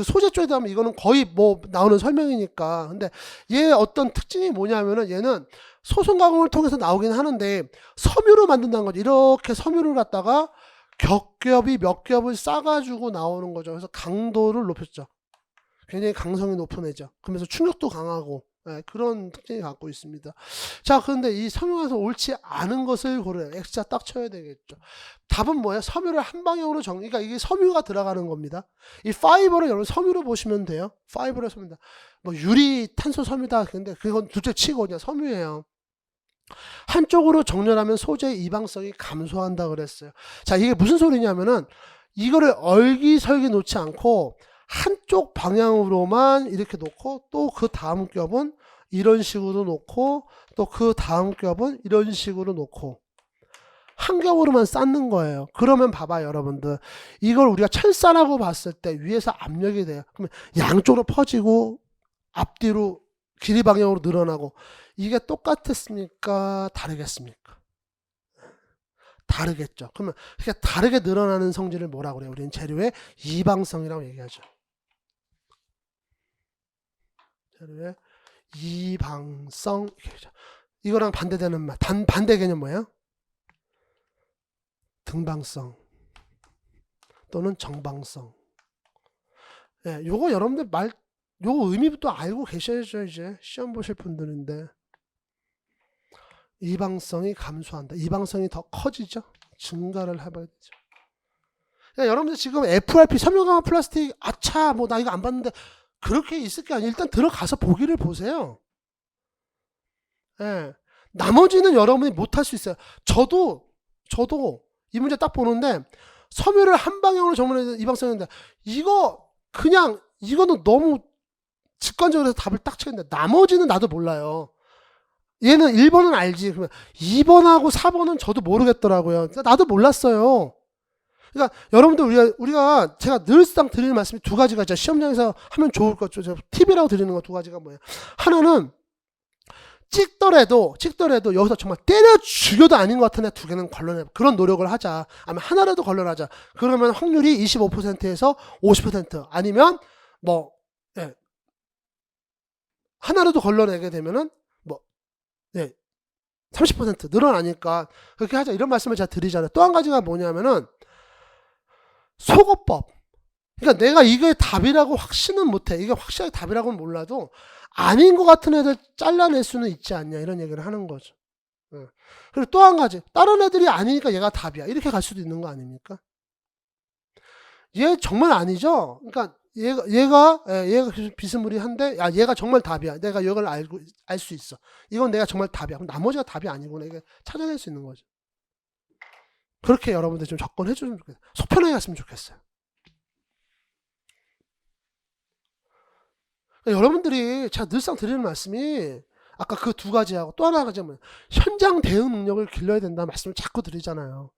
소재 쪽에 하면 이거는 거의 뭐 나오는 설명이니까. 근데 얘 어떤 특징이 뭐냐면은 얘는 소송 가공을 통해서 나오긴 하는데 섬유로 만든다는 거죠. 이렇게 섬유를 갖다가 겹겹이 몇 겹을 싸가지고 나오는 거죠. 그래서 강도를 높였죠. 굉장히 강성이 높은 애죠. 그러면서 충격도 강하고 그런 특징이 갖고 있습니다. 자, 그런데 이 섬유에서 옳지 않은 것을 고려해요. X자 딱 쳐야 되겠죠. 답은 뭐예요? 섬유를 한 방향으로 그러니까 이게 섬유가 들어가는 겁니다. 이 파이버를 여러분 섬유로 보시면 돼요. 파이버를 섬유다. 뭐 유리, 탄소 섬유다. 근데 그건 둘째 치고 그냥 섬유예요. 한쪽으로 정렬하면 소재의 이방성이 감소한다 그랬어요. 자, 이게 무슨 소리냐면은 이거를 얼기설기 놓지 않고 한쪽 방향으로만 이렇게 놓고 또 그 다음 겹은 이런 식으로 놓고 또 그 다음 겹은 이런 식으로 놓고 한 겹으로만 쌓는 거예요. 그러면 봐봐요, 여러분들. 이걸 우리가 철사라고 봤을 때 위에서 압력이 돼요. 그러면 양쪽으로 퍼지고 앞뒤로 길이 방향으로 늘어나고 이게 똑같았습니까? 다르겠습니까? 다르겠죠. 그러면 그렇게 다르게 늘어나는 성질을 뭐라고 그래요? 우리는 재료의 이방성이라고 얘기하죠. 재료의 이방성. 이거랑 반대되는 말. 반대 개념 뭐예요? 등방성 또는 정방성. 예, 요거 여러분들 요거 의미부터 알고 계셔야죠. 이제 시험 보실 분들인데 이방성이 감소한다. 이방성이 더 커지죠. 증가를 해봐야 되죠. 그러니까 여러분들 지금 FRP 섬유강화 플라스틱 아차 뭐 나 이거 안 봤는데 그렇게 있을 게 아니에요. 일단 들어가서 보기를 보세요. 예, 나머지는 여러분이 못할 수 있어요. 저도 이 문제 딱 보는데 섬유를 한 방향으로 정렬해서 이방성인데 이거 그냥 이거는 너무 직관적으로 해서 답을 딱 치겠는데 나머지는 나도 몰라요. 얘는 1번은 알지. 그러면 2번하고 4번은 저도 모르겠더라고요. 나도 몰랐어요. 그러니까 여러분들 우리가 제가 늘상 드리는 말씀이 두 가지가 있죠. 시험장에서 하면 좋을 것 좀 팁이라고 드리는 거 두 가지가 뭐예요? 하나는 찍더라도 여기서 정말 때려 죽여도 아닌 것 같은데 두 개는 걸러내 그런 노력을 하자. 아니면 하나라도 걸러내자. 그러면 확률이 25%에서 50% 아니면 뭐 예. 하나라도 걸러내게 되면은 뭐 예. 30% 늘어나니까 그렇게 하자. 이런 말씀을 제가 드리잖아요. 또 한 가지가 뭐냐면은 속어법. 그러니까 내가 이게 답이라고 확신은 못해. 이게 확실하게 답이라고는 몰라도 아닌 것 같은 애들 잘라낼 수는 있지 않냐 이런 얘기를 하는 거죠. 그리고 또 한 가지 다른 애들이 아니니까 얘가 답이야 이렇게 갈 수도 있는 거 아닙니까? 얘 정말 아니죠. 그러니까 얘가 비스무리한데 야 얘가 정말 답이야. 내가 이걸 알 수 있어. 이건 내가 정말 답이야. 그럼 나머지가 답이 아니구나 이게 찾아낼 수 있는 거죠. 그렇게 여러분들 좀 접근해 주면 좋겠어요. 속 편하게 갔으면 좋겠어요. 여러분들이 제가 늘상 드리는 말씀이 아까 그 두 가지하고 또 하나가 뭐예요? 현장 대응 능력을 길러야 된다는 말씀을 자꾸 드리잖아요.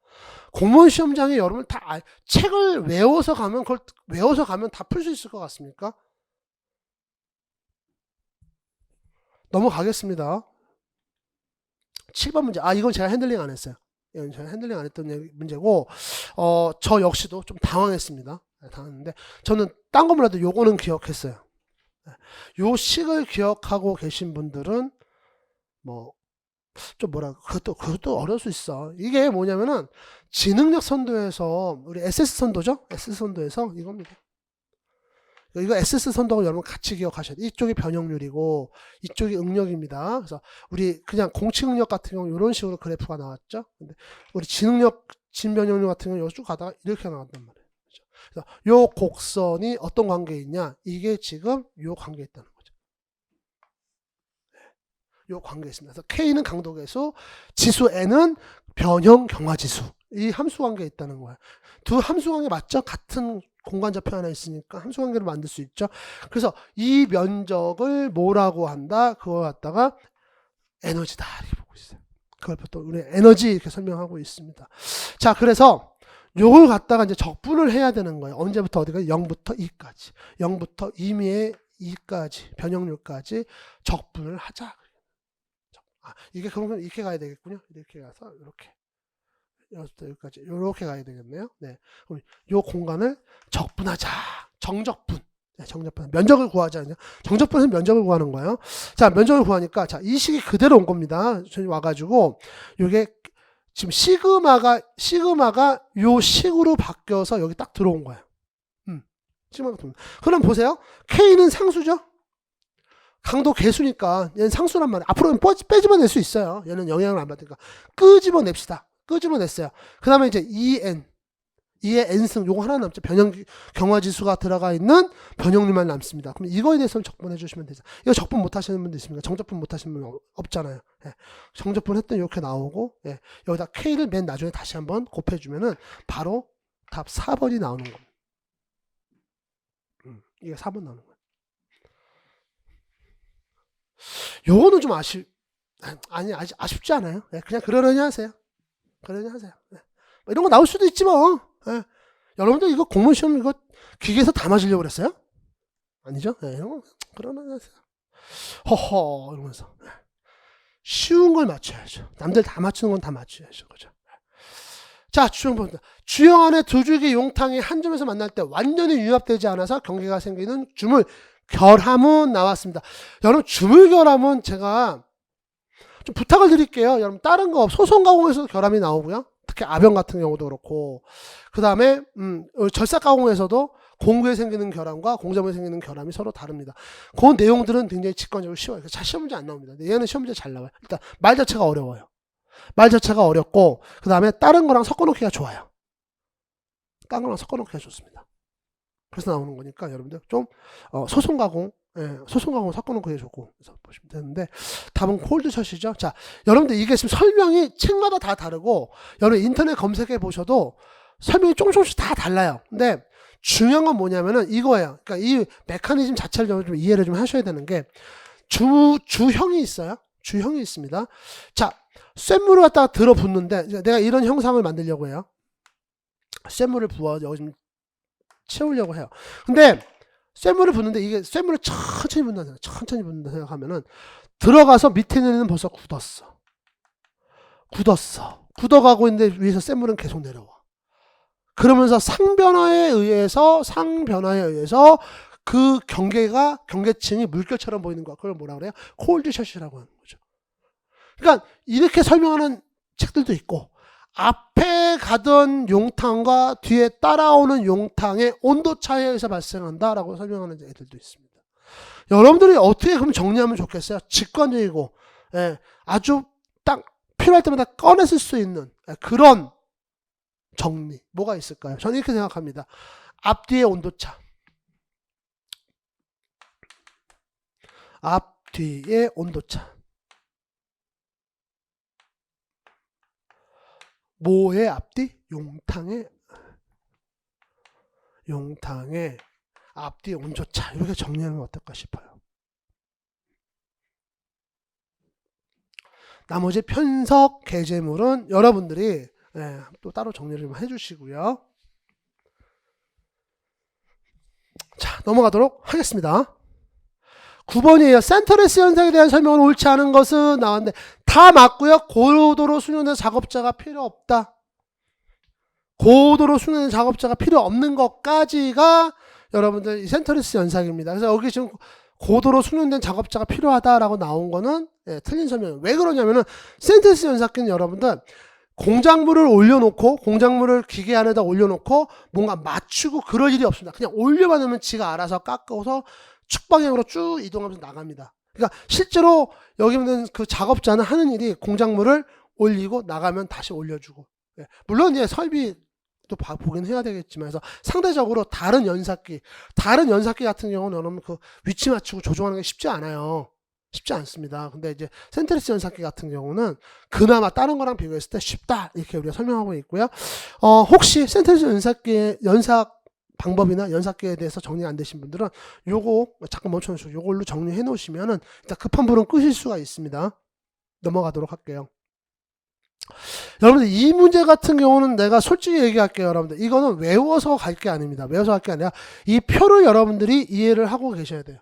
공무원 시험장에 여러분 다 책을 외워서 가면 그걸 외워서 가면 다 풀 수 있을 것 같습니까? 넘어가겠습니다. 7번 문제. 이건 제가 핸들링 안 했어요. 이건 제가 핸들링 안 했던 문제고 저 역시도 좀 당황했습니다. 당황했는데 저는 딴 거 몰라도 요거는 기억했어요. 요 식을 기억하고 계신 분들은 뭐 좀 그것도 어려울 수 있어. 이게 뭐냐면은 지능력 선도에서 우리 SS 선도죠? SS 선도에서 이겁니다. 이거 SS 선도하고 여러분 같이 기억하셔야 돼요. 이쪽이 변형률이고 이쪽이 응력입니다. 그래서 우리 그냥 공식 응력 같은 경우 이런 식으로 그래프가 나왔죠. 근데 우리 지능력 진변형률 같은 경우 쭉 가다가 이렇게 나왔단 말이에요. 그래서 요 곡선이 어떤 관계에 있냐? 이게 지금 요 관계에 있다는 거죠. 요 관계에 있습니다. 그래서 K는 강도계수, 지수 N은 변형 경화지수. 이 함수 관계에 있다는 거예요. 두 함수 관계 맞죠? 같은 공간 좌표 하나 있으니까 함수 관계를 만들 수 있죠. 그래서 이 면적을 뭐라고 한다? 그걸 갖다가 에너지다 이렇게 보고 있어요. 그걸 또 우리 에너지 이렇게 설명하고 있습니다. 자, 그래서 요걸 갖다가 이제 적분을 해야 되는 거예요. 언제부터 어디가? 0부터 2까지. 0부터 2미의 2까지, 변형률까지 적분을 하자. 이게 그러면 이렇게 가야 되겠군요. 이렇게 가서 이렇게. 여기부터 여기까지. 이렇게 가야 되겠네요. 네. 그럼 요 공간을 적분하자. 정적분. 네, 정적분. 면적을 구하자. 정적분은 면적을 구하는 거예요. 자, 면적을 구하니까, 자, 이 식이 그대로 온 겁니다. 저희 와가지고, 요게 지금 시그마가 요 식으로 바뀌어서 여기 딱 들어온 거예요. 시그마가 들어온. 그럼 보세요. K는 상수죠? 강도 계수니까 얘는 상수란 말이에요. 앞으로는 빼집어 낼 수 있어요. 얘는 영향을 안 받으니까. 끄집어 냅시다. 끄집어 냈어요. 그 다음에 이제 EN. 2의 n승 요거 하나 남죠. 변형 경화지수가 들어가 있는 변형률만 남습니다. 그럼 이거에 대해서 적분해 주시면 되죠. 이거 적분 못 하시는 분도 있습니까? 정적분 못 하시는 분 없잖아요. 예. 정적분 했더니 이렇게 나오고 예. 여기다 K를 맨 나중에 다시 한번 곱해 주면은 바로 답 4번이 나오는 겁니다. 이게 4번 나오는 거예요. 요거는 좀 아쉽지 않아요? 예. 그냥 그러려니 하세요. 그러려니 하세요. 예. 뭐 이런 거 나올 수도 있지 뭐. 예. 여러분들 이거 공무원 시험 이거 기계에서 다 맞으려고 그랬어요? 아니죠? 예. 이런 거 그러려니 하세요. 허허 이러면서 예. 쉬운 걸 맞춰야죠. 남들 다 맞추는 건 다 맞춰야죠. 그죠? 자, 주형 봅니다. 주형 안에 두 줄기 용탕이 한 점에서 만날 때 완전히 융합되지 않아서 경계가 생기는 주물 결함은 나왔습니다. 여러분 주물 결함은 제가 좀 부탁을 드릴게요. 여러분 다른 거 소송 가공에서도 결함이 나오고요. 특히 아변 같은 경우도 그렇고 그 다음에 절삭 가공에서도 공구에 생기는 결함과 공자문에 생기는 결함이 서로 다릅니다. 그 내용들은 굉장히 직관적으로 쉬워요. 시험 문제 안 나옵니다. 얘는 시험 문제 잘 나와요. 일단 말 자체가 어려워요. 말 자체가 어렵고 그 다음에 다른 거랑 섞어놓기가 좋아요. 다른 거랑 섞어놓기가 좋습니다. 그래서 나오는 거니까 여러분들 좀 소송 가공 섞어놓기가 좋고 그래서 보시면 되는데 답은 콜드샷이죠. 자, 여러분들 이게 지금 설명이 책마다 다 다르고 여러분 인터넷 검색해 보셔도 설명이 조금씩 다 달라요. 근데 중요한 건 뭐냐면은 이거예요. 그러니까 이 메커니즘 자체를 좀 이해를 좀 하셔야 되는 게 주형이 있어요. 주형이 있습니다. 자, 쇳물을 갖다가 들어붓는데 내가 이런 형상을 만들려고 해요. 쇳물을 부어 여기 좀 채우려고 해요. 근데 쇳물을 붓는데 이게 쇳물을 천천히 붓는다 생각하면은 들어가서 밑에 있는 애는 벌써 굳어가고 있는데 위에서 쇳물은 계속 내려와. 그러면서 상변화에 의해서 그 경계층이 물결처럼 보이는 거야. 그걸 뭐라 그래요? 콜드샷이라고 하는 거죠. 그러니까 이렇게 설명하는 책들도 있고 앞에 가던 용탕과 뒤에 따라오는 용탕의 온도 차이에 의해서 발생한다라고 설명하는 애들도 있습니다. 여러분들이 어떻게 그럼 정리하면 좋겠어요? 직관적이고 예, 아주 딱 필요할 때마다 꺼냈을 수 있는 그런 정리 뭐가 있을까요? 저는 이렇게 생각합니다. 앞뒤의 온도차, 앞뒤의 온도차. 뭐의 앞뒤? 용탕의 앞뒤 온도차. 이렇게 정리하면 어떨까 싶어요. 나머지 편석 계제물은 여러분들이 또 따로 정리를 좀 해주시고요. 자, 넘어가도록 하겠습니다. 9번이에요. 센터레스 현상에 대한 설명은 옳지 않은 것은 나왔는데 다 맞고요. 고도로 수련된 작업자가 필요 없다. 고도로 수련된 작업자가 필요 없는 것까지가 여러분들 이 센터레스 현상입니다. 그래서 여기 지금 고도로 수련된 작업자가 필요하다라고 나온 거는 틀린 설명이에요. 왜 그러냐면은 센터레스 현상기는 여러분들 공작물을 올려놓고 공작물을 기계 안에다 올려놓고 뭔가 맞추고 그럴 일이 없습니다. 그냥 올려만 놓으면 지가 알아서 깎아서 축방향으로 쭉 이동하면서 나갑니다. 그러니까 실제로 여기 있는 그 작업자는 하는 일이 공작물을 올리고 나가면 다시 올려주고 물론 이제 설비도 보긴 해야 되겠지만 그래서 상대적으로 다른 연삭기 같은 경우는 여러분 그 위치 맞추고 조종하는 게 쉽지 않아요. 쉽지 않습니다. 근데 이제 센트레스 연삭기 같은 경우는 그나마 다른 거랑 비교했을 때 쉽다 이렇게 우리가 설명하고 있고요. 혹시 센트레스 연삭 방법이나 연삭기에 대해서 정리 안 되신 분들은 요거 잠깐 멈춰주시고 요걸로 정리해 놓으시면은 일단 급한 불은 끄실 수가 있습니다. 넘어가도록 할게요. 여러분들 이 문제 같은 경우는 내가 솔직히 얘기할게요. 여러분들 이거는 외워서 갈 게 아닙니다. 외워서 갈 게 아니라 이 표를 여러분들이 이해를 하고 계셔야 돼요.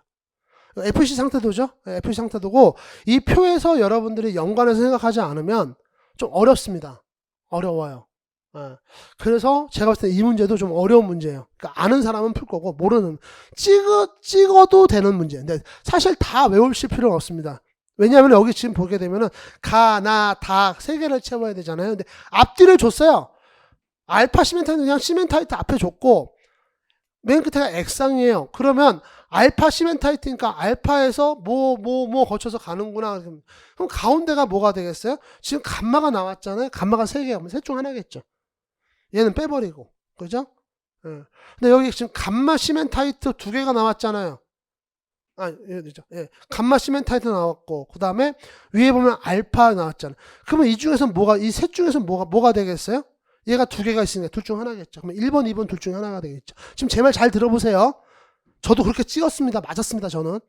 FC 상태도죠. FC 상태도고 이 표에서 여러분들이 연관해서 생각하지 않으면 좀 어렵습니다. 어려워요. 그래서 제가 봤을 때 이 문제도 좀 어려운 문제예요. 그러니까 아는 사람은 풀 거고 모르는 찍어도 되는 문제. 근데 사실 다 외우실 필요는 없습니다. 왜냐하면 여기 지금 보게 되면은 가, 나, 닭 세 개를 채워야 되잖아요. 근데 앞뒤를 줬어요. 알파 시멘타이트 그냥 시멘타이트 앞에 줬고 맨 끝에가 액상이에요. 그러면 알파 시멘타이트니까 알파에서 뭐 거쳐서 가는구나. 그럼 가운데가 뭐가 되겠어요? 지금 감마가 나왔잖아요. 감마가 3개가 셋 중 하나겠죠. 얘는 빼버리고 그죠? 예. 근데 여기 지금 감마 시멘타이트 두 개가 나왔잖아요. 예. 감마 시멘타이트 나왔고, 그 다음에 위에 보면 알파 나왔잖아요. 그러면 이 중에서 이 셋 중에서 뭐가 되겠어요? 얘가 두 개가 있으니까 둘 중 하나겠죠. 그러면 1번, 2번 둘 중에 하나가 되겠죠. 지금 제 말 잘 들어보세요. 저도 그렇게 찍었습니다. 맞았습니다, 저는.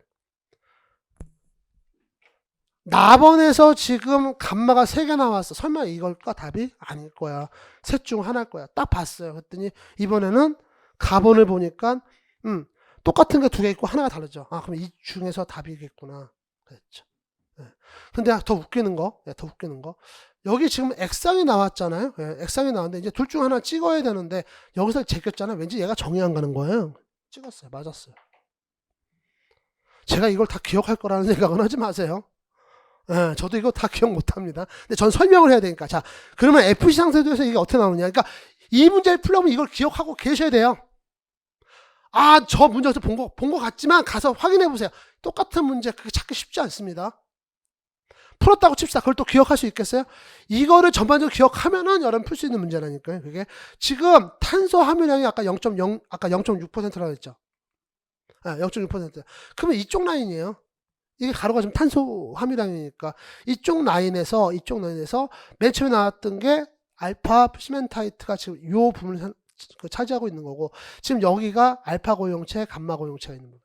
나번에서 지금 감마가 3개 나왔어. 설마 이걸까? 답이? 아닐 거야. 셋 중 하나일 거야. 딱 봤어요. 그랬더니 이번에는 가번을 보니까 똑같은 게 두 개 있고 하나가 다르죠. 아, 그럼 이 중에서 답이겠구나. 그랬죠. 예. 근데 더 웃기는 거. 여기 지금 액상이 나왔잖아요. 예, 액상이 나왔는데 이제 둘 중 하나 찍어야 되는데 여기서 제꼈잖아요. 왠지 얘가 정이 안 가는 거예요. 찍었어요. 맞았어요. 제가 이걸 다 기억할 거라는 생각은 하지 마세요. 예, 저도 이거 다 기억 못 합니다. 근데 전 설명을 해야 되니까. 자, 그러면 FC 상세도에서 이게 어떻게 나오느냐. 그러니까 이 문제를 풀려면 이걸 기억하고 계셔야 돼요. 아, 저 문제 어디서 본 거 같지만 가서 확인해 보세요. 똑같은 문제 그게 찾기 쉽지 않습니다. 풀었다고 칩시다. 그걸 또 기억할 수 있겠어요? 이거를 전반적으로 기억하면은 여러분 풀 수 있는 문제라니까요. 그게 지금 탄소 함유량이 아까 0.6%라고 했죠. 0.6%. 그러면 이쪽 라인이에요. 이게 가로가 지금 탄소 함유량이니까 이쪽 라인에서 맨 처음에 나왔던 게 알파 시멘타이트가 지금 이 부분을 차지하고 있는 거고, 지금 여기가 알파 고용체, 감마 고용체가 있는 부분.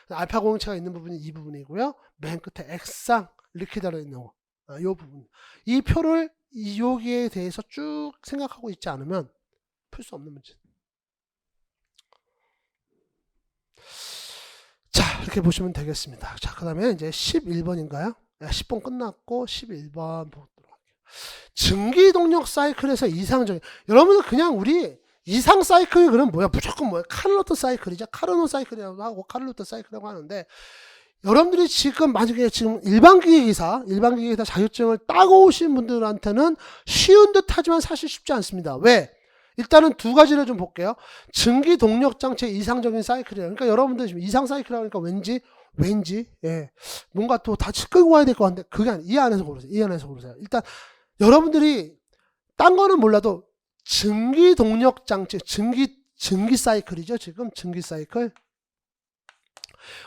알파 고용체가 있는 부분이 이 부분이고요. 맨 끝에 액상 리퀴드로 있는 거. 이 부분. 이 표를 여기에 대해서 쭉 생각하고 있지 않으면 풀 수 없는 문제. 자, 이렇게 보시면 되겠습니다. 자, 그 다음에 이제 11번인가요? 10번 끝났고 11번 보도록 할게요. 증기동력 사이클에서 이상적인, 여러분들 그냥 우리 이상 사이클이 그럼 뭐야? 무조건 뭐야? 카를로트 사이클이죠. 카르노 사이클이라고 하고 카를로트 사이클이라고 하는데, 여러분들이 지금 만약에 지금 일반 기계기사 자격증을 따고 오신 분들한테는 쉬운 듯 하지만 사실 쉽지 않습니다. 왜? 일단은 두 가지를 좀 볼게요. 증기 동력 장치의 이상적인 사이클이에요. 그러니까 여러분들 지금 이상 사이클이라고 하니까 왠지 예, 뭔가 또 다 끌고 와야 될 것 같은데 그게 아니에요. 이 안에서 고르세요. 일단 여러분들이 딴 거는 몰라도 증기 동력 장치, 증기 사이클이죠. 지금 증기 사이클.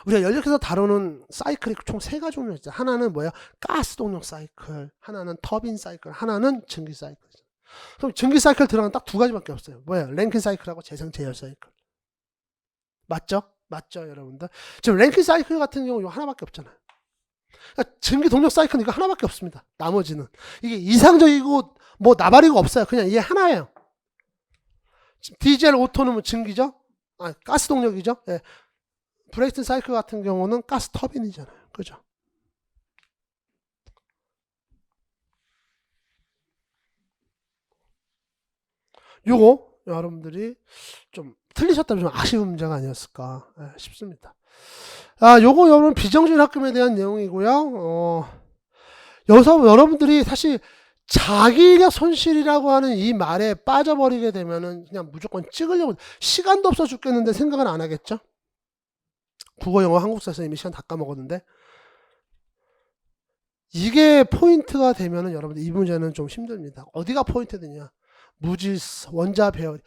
우리가 연력해서 다루는 사이클이 총 3가지 종류가 있죠. 하나는 뭐예요? 가스 동력 사이클, 하나는 터빈 사이클, 하나는 증기 사이클. 그럼 증기 사이클 들어가는 딱 2가지밖에 없어요. 뭐예요? 랭킨 사이클하고 재생 제열 사이클. 맞죠, 여러분들? 지금 랭킨 사이클 같은 경우 이거 하나밖에 없잖아요. 그러니까 증기 동력 사이클은 이거 하나밖에 없습니다. 나머지는 이게 이상적이고 뭐 나발이고 없어요. 그냥 이게 하나예요. 디젤 오토는 뭐 증기죠? 가스 동력이죠? 예. 브레이튼 사이클 같은 경우는 가스 터빈이잖아요. 그죠? 요거 여러분들이 좀 틀리셨다면 좀 아쉬운 문제가 아니었을까 싶습니다. 요거 여러분 비정규직 합금에 대한 내용이고요. 여기서 여러분들이 사실 자기력 손실이라고 하는 이 말에 빠져버리게 되면은 그냥 무조건 찍으려고, 시간도 없어 죽겠는데 생각은 안 하겠죠? 국어, 영어, 한국사에서 이미 시간 다 까먹었는데, 이게 포인트가 되면은 여러분들 이 문제는 좀 힘듭니다. 어디가 포인트되냐? 무질서, 원자 배열,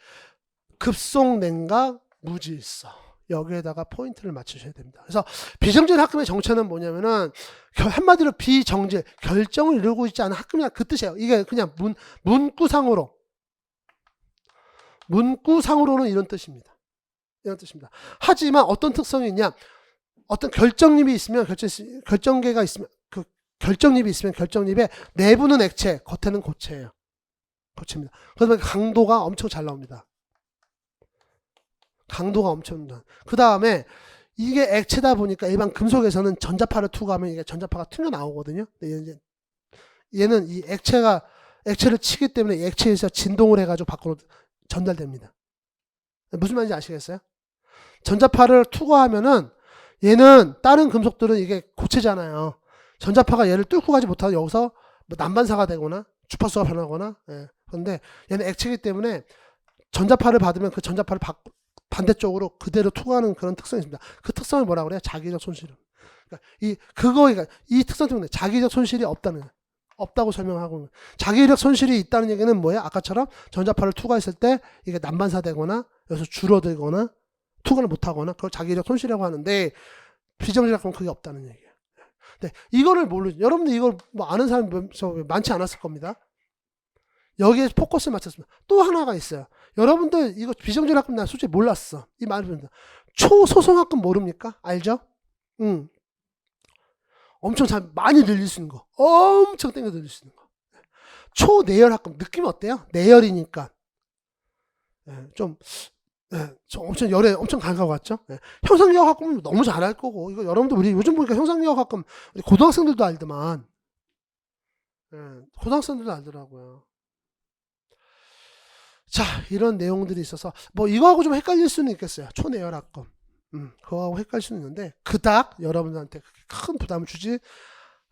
급속 냉각, 무질서. 여기에다가 포인트를 맞추셔야 됩니다. 그래서 비정질 합금의 정체는 뭐냐면은 한마디로 비정질, 결정을 이루고 있지 않은 합금이야, 그 뜻이에요. 이게 그냥 문구상으로는 이런 뜻입니다. 하지만 어떤 특성이 있냐? 어떤 결정립이 있으면 결정계가 있으면 그 결정립이 있으면 결정립에 내부는 액체, 겉에는 고체예요. 고체입니다. 그러면 강도가 엄청 잘 나옵니다. 강도가 엄청나. 그 다음에 이게 액체다 보니까 일반 금속에서는 전자파를 투과하면 이게 전자파가 튕겨 나오거든요. 얘는 이 액체를 치기 때문에 이 액체에서 진동을 해가지고 밖으로 전달됩니다. 무슨 말인지 아시겠어요? 전자파를 투과하면은 얘는 다른 금속들은 이게 고체잖아요. 전자파가 얘를 뚫고 가지 못하고 여기서 뭐 난반사가 되거나 주파수가 변하거나, 예. 그런데 얘는 액체이기 때문에 전자파를 받으면 그 전자파를 반대쪽으로 그대로 투과하는 그런 특성이 있습니다. 그 특성을 뭐라고 그래요? 자기적 손실. 그러니까 이 특성 때문에 자기적 손실이 없다는 거예요. 없다고 설명하고 있는 거예요. 자기력 손실이 있다는 얘기는 뭐예요? 아까처럼 전자파를 투과했을 때 이게 난반사되거나 여기서 줄어들거나 투과를 못하거나 그걸 자기력 손실이라고 하는데 비정지락하면 그게 없다는 얘기예요. 근데 이거를 모르죠. 여러분들 이걸 뭐 아는 사람이 많지 않았을 겁니다. 여기에 포커스를 맞췄습니다. 또 하나가 있어요. 여러분들 이거 비정지락금 나 솔직히 몰랐어. 이 말을 초소송합금 모릅니까? 알죠? 엄청 잘 많이 늘릴 수 있는 거. 엄청 땡겨 늘릴 수 있는 거. 초내열합금 느낌이 어때요? 내열이니까 좀 엄청 열에 엄청 강한 것 같죠? 형상기억합금은 너무 잘할 거고 이거 여러분들 우리 요즘 보니까 형상기억합금 우리 고등학생들도 알더만 고등학생들도 알더라고요. 자 이런 내용들이 있어서 뭐 이거하고 좀 헷갈릴 수는 있겠어요. 초내열합금 그거하고 헷갈릴 수는 있는데 그닥 여러분들한테 큰 부담을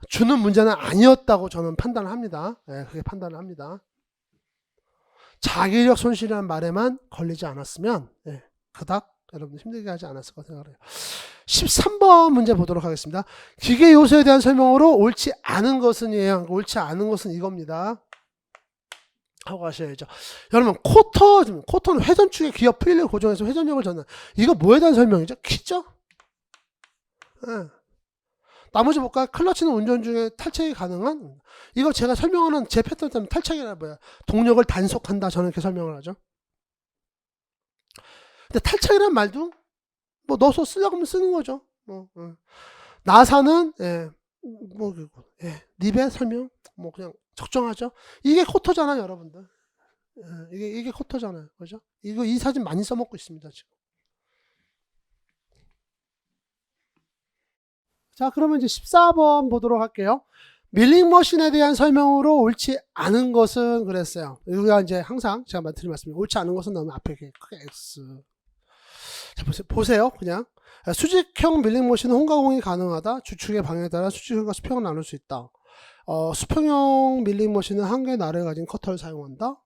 주는 문제는 아니었다고 저는 판단을 합니다. 그게 판단을 합니다. 자기력 손실이라는 말에만 걸리지 않았으면 그닥 여러분들 힘들게 하지 않았을 거라 생각해요. 13번 문제 보도록 하겠습니다. 기계 요소에 대한 설명으로 옳지 않은 것은 이에요. 옳지 않은 것은 이겁니다. 하고 하셔야죠. 여러분 코터는 회전축의 기업 풀리를 고정해서 회전력을 전환. 이거 뭐에 대한 설명이죠? 키죠? 나머지 볼까요? 클러치는 운전 중에 탈착이 가능한? 이거 제가 설명하는 제 패턴 때문에 탈착이라 뭐야? 동력을 단속한다. 저는 이렇게 설명을 하죠. 근데 탈착이라는 말도 뭐 넣어서 쓰려고 하면 쓰는 거죠. 나사는 립의 설명 뭐 그냥 적정하죠. 이게 코터잖아요, 여러분들. 이게 코터잖아요, 그죠? 이 사진 많이 써먹고 있습니다 지금. 자, 그러면 이제 14번 보도록 할게요. 밀링머신에 대한 설명으로 옳지 않은 것은 그랬어요. 여기가 이제 항상 제가 드린 말씀이 옳지 않은 것은 나오면 앞에 크게 X. 자, 보세요. 그냥. 수직형 밀링머신은 혼가공이 가능하다. 주축의 방향에 따라 수직형과 수평을 나눌 수 있다. 수평형 밀링머신은 한 개의 날을 가진 커터를 사용한다.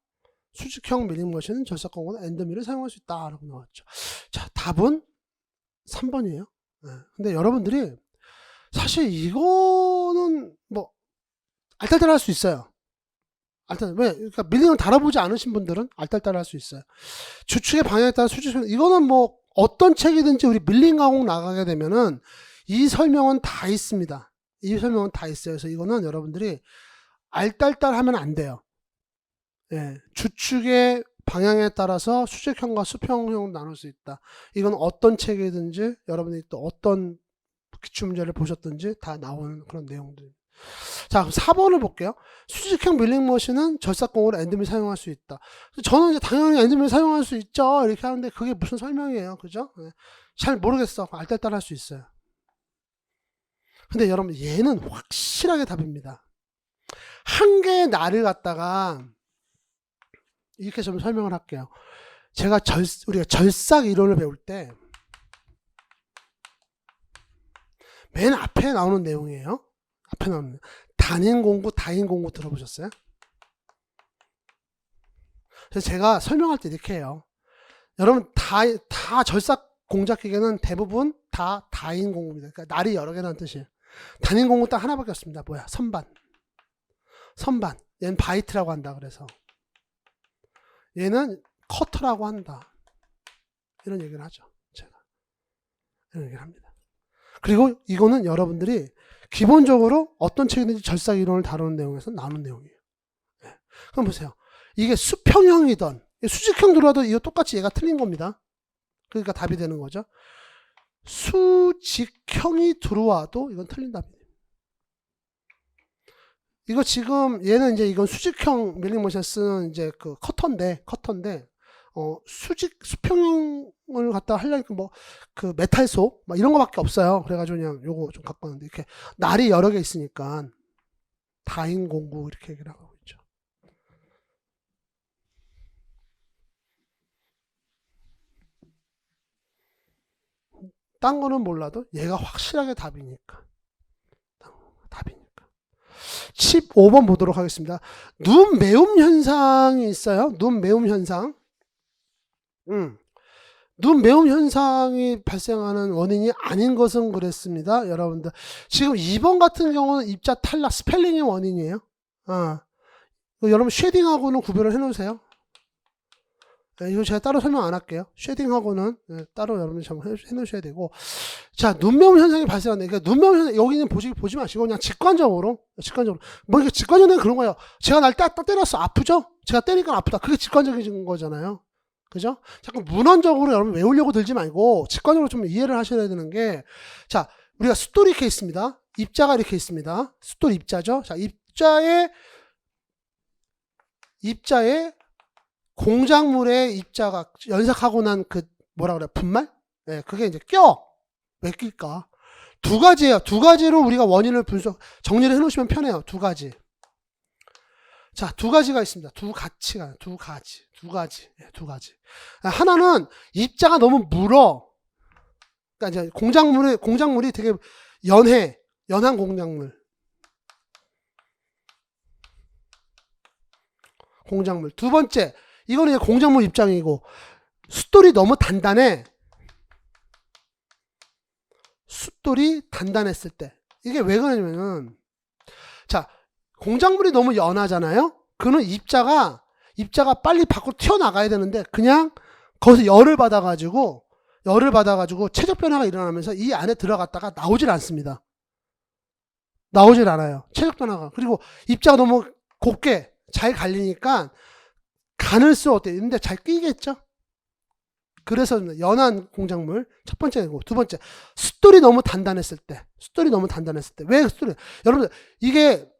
수직형 밀링머신은 절삭공으로 엔드밀을 사용할 수 있다. 라고 나왔죠. 자, 답은 3번이에요. 근데 여러분들이 사실 이거는 뭐 알딸딸 할 수 있어요. 왜? 그러니까 밀링을 달아보지 않으신 분들은 알딸딸 할 수 있어요. 주축의 방향에 따라 수직형 이거는 뭐 어떤 책이든지 우리 밀링 가공 나가게 되면은 이 설명은 다 있습니다. 이 설명은 다 있어요. 그래서 이거는 여러분들이 알딸딸 하면 안 돼요. 주축의 방향에 따라서 수직형과 수평형으로 나눌 수 있다. 이건 어떤 책이든지 여러분들이 또 어떤 기출문제를 보셨든지 다 나오는 그런 내용들. 자, 그럼 4번을 볼게요. 수직형 밀링머신은 절삭공으로 엔드밀 사용할 수 있다. 저는 이제 당연히 엔드밀 사용할 수 있죠. 이렇게 하는데 그게 무슨 설명이에요. 그죠? 잘 모르겠어. 알딸딸 할 수 있어요. 근데 여러분 얘는 확실하게 답입니다. 한 개의 날을 갖다가 이렇게 좀 설명을 할게요. 우리가 절삭 이론을 배울 때 맨 앞에 나오는 내용이에요. 앞에 나오는 단인 공구, 다인 공구 들어보셨어요? 그래서 제가 설명할 때 이렇게 해요. 여러분 다 절삭 공작 기계는 대부분 다 다인 공구입니다. 그러니까 날이 여러 개라는 뜻이에요. 단인 공구 딱 하나밖에 없습니다. 뭐야? 선반. 얘는 바이트라고 한다. 그래서 얘는 커터라고 한다. 이런 얘기를 하죠. 제가 이런 얘기를 합니다. 그리고 이거는 여러분들이 기본적으로 어떤 책이든지 절삭 이론을 다루는 내용에서 나오는 내용이에요. 그럼 보세요. 이게 수평형이던 수직형 들어와도 이거 똑같이 얘가 틀린 겁니다. 그러니까 답이 되는 거죠. 수직형이 들어와도 이건 틀린 답이에요. 이거 지금 얘는 이제 이건 수직형 밀링머신 쓰는 이제 그 커터인데 수평형을 갖다 하려니까 뭐 그 메탈소 막 이런 거밖에 없어요. 그래가지고 그냥 요거 좀 갖고 왔는데 이렇게 날이 여러 개 있으니까 다인 공구 이렇게 얘기를 하고 있죠. 딴 거는 몰라도 얘가 확실하게 답이니까. 15번 보도록 하겠습니다. 눈 매움 현상이 있어요. 눈 매움 현상. 눈 매움 현상이 발생하는 원인이 아닌 것은 그랬습니다. 여러분들 지금 2번 같은 경우는 입자 탈락 스펠링의 원인이에요. 여러분 쉐딩하고는 구별을 해놓으세요. 이거 제가 따로 설명 안 할게요. 쉐딩하고는 따로 여러분이 좀 해놓으셔야 되고. 자, 눈매움 현상이 발생하네. 그러니까 눈매움 현상, 여기는 보지 마시고, 그냥 직관적으로. 뭐, 이게 직관적으로 그런 거예요. 제가 날 딱 때렸어. 아프죠? 제가 때리니까 아프다. 그게 직관적인 거잖아요. 그죠? 자꾸 문헌적으로 여러분 외우려고 들지 말고, 직관적으로 좀 이해를 하셔야 되는 게, 자, 우리가 숫돌이 이렇게 있습니다. 입자가 이렇게 있습니다. 숫돌 입자죠? 자, 입자에 공작물의 입자가 연삭하고 난 그 뭐라 그래 분말? 네, 그게 이제 왜 낄까? 두 가지예요. 두 가지로 우리가 원인을 정리를 해놓으시면 편해요. 두 가지. 자, 두 가지가 있습니다. 두 가지. 하나는 입자가 너무 물어. 그러니까 이제 공작물이 되게 연한 공작물. 두 번째, 이거는 이제 공작물 입장이고, 숫돌이 너무 단단해. 숫돌이 단단했을 때. 이게 왜 그러냐면은, 자, 공작물이 너무 연하잖아요? 그는 입자가 빨리 밖으로 튀어나가야 되는데, 그냥 거기서 열을 받아가지고 체적 변화가 일어나면서 이 안에 들어갔다가 나오질 않습니다. 나오질 않아요. 체적 변화가. 그리고 입자가 너무 곱게 잘 갈리니까 간을 쓰 어때요? 근데 잘 끼겠죠? 그래서 연한 공작물 첫 번째고, 두 번째 숫돌이 너무 단단했을 때. 왜 숫돌이? 여러분들 이게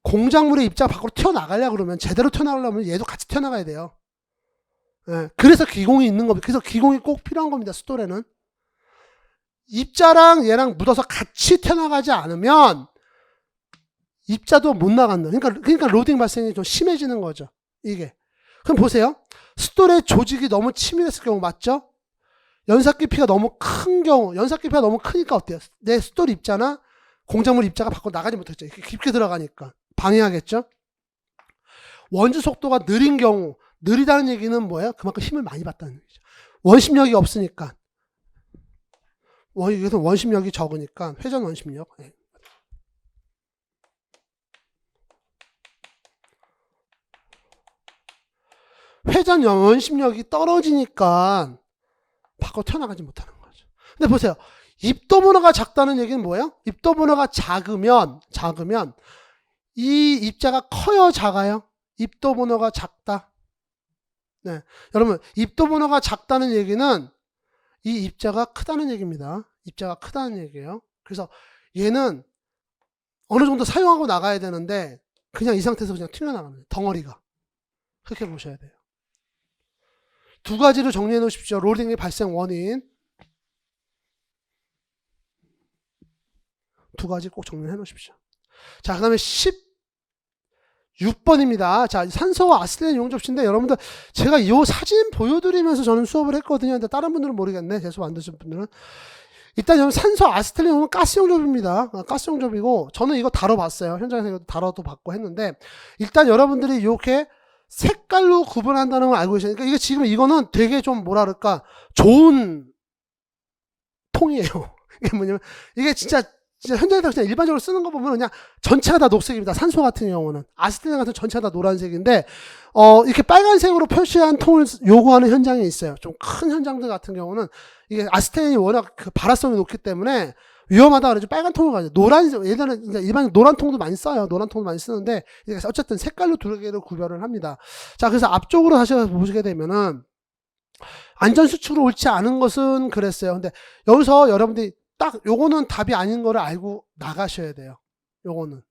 공작물의 입자가 밖으로 튀어나가려고 그러면, 제대로 튀어나가려면 얘도 같이 튀어나가야 돼요. 그래서 기공이 있는 겁니다. 그래서 기공이 꼭 필요한 겁니다. 숫돌에는 입자랑 얘랑 묻어서 같이 튀어나가지 않으면 입자도 못 나간다. 그러니까 로딩 발생이 좀 심해지는 거죠. 이게. 그럼 보세요. 숫돌의 조직이 너무 치밀했을 경우 맞죠? 연삭 깊이가 너무 큰 경우, 연삭 깊이가 너무 크니까 어때요? 내 숫돌 입자나 공작물 입자가 밖으로 나가지 못했죠. 깊게 들어가니까 방해하겠죠? 원주 속도가 느린 경우, 느리다는 얘기는 뭐예요? 그만큼 힘을 많이 받다는 얘기죠. 원심력이 없으니까. 여기서 원심력이 적으니까 회전 원심력. 회전 원심력이 떨어지니까 밖으로 튀어나가지 못하는 거죠. 근데 보세요. 입도분화가 작다는 얘기는 뭐예요? 입도분화가 작으면 이 입자가 커요, 작아요? 입도분화가 작다. 네, 여러분 입도분화가 작다는 얘기는 이 입자가 크다는 얘기입니다. 입자가 크다는 얘기예요. 그래서 얘는 어느 정도 사용하고 나가야 되는데 그냥 이 상태에서 그냥 튀어나가는 거예요. 덩어리가. 그렇게 보셔야 돼요. 두 가지로 정리해 놓으십시오. 로딩의 발생 원인. 두 가지 꼭 정리해 놓으십시오. 자, 그 다음에 16번입니다. 자, 산소와 아세틸렌 이용 접시인데, 여러분들 제가 이 사진 보여드리면서 저는 수업을 했거든요. 근데 다른 분들은 모르겠네. 제 수업 안 드신 분들은. 일단 여러분 산소 아세틸렌 이용은 가스용 접입니다. 가스용 접이고, 저는 이거 다뤄봤어요. 현장에서 이거 다뤄도 봤고 했는데, 일단 여러분들이 이렇게 색깔로 구분한다는 걸 알고 계시니까, 그러니까 이게 지금 이거는 되게 좀 뭐라 그럴까, 좋은 통이에요. 이게 뭐냐면, 이게 진짜 현장에서 그냥 일반적으로 쓰는 거 보면 그냥 전체가 다 녹색입니다. 산소 같은 경우는. 아세틸렌 같은 전체가 다 노란색인데, 이렇게 빨간색으로 표시한 통을 요구하는 현장이 있어요. 좀 큰 현장들 같은 경우는 이게 아세틸렌이 워낙 그 발화성이 높기 때문에 위험하다 그래서 빨간 통을 가죠. 노란색, 예전에 일반 노란 통도 많이 써요. 노란 통도 많이 쓰는데, 어쨌든 색깔로 두 개를 구별을 합니다. 자, 그래서 앞쪽으로 다시 보시게 되면은, 안전수칙으로 옳지 않은 것은 그랬어요. 근데 여기서 여러분들이 딱 요거는 답이 아닌 거를 알고 나가셔야 돼요. 요거는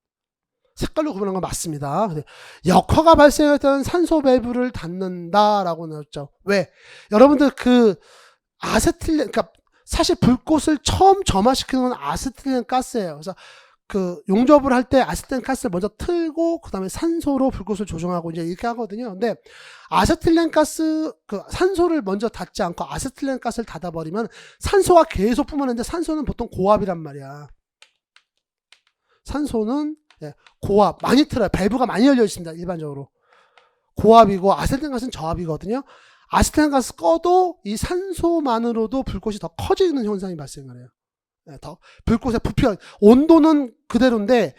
색깔로 구분한 건 맞습니다. 역화가 발생했던 산소 밸브를 닫는다라고 나왔죠. 왜? 여러분들 그 아세틸렌, 그러니까 사실 불꽃을 처음 점화시키는 건 아세틸렌 가스예요. 그래서 그 용접을 할 때 아세틸렌 가스를 먼저 틀고 그 다음에 산소로 불꽃을 조정하고 이제 이렇게 하거든요. 근데 아세틸렌 가스, 그 산소를 먼저 닫지 않고 아세틸렌 가스를 닫아버리면 산소가 계속 뿜어내는데, 산소는 보통 고압이란 말이야. 산소는 고압 많이 틀어요. 밸브가 많이 열려 있습니다. 일반적으로 고압이고, 아세틸렌 가스는 저압이거든요. 아세틸렌 가스 꺼도 이 산소만으로도 불꽃이 더 커지는 현상이 발생을 해요. 더 불꽃의 부피가, 온도는 그대로인데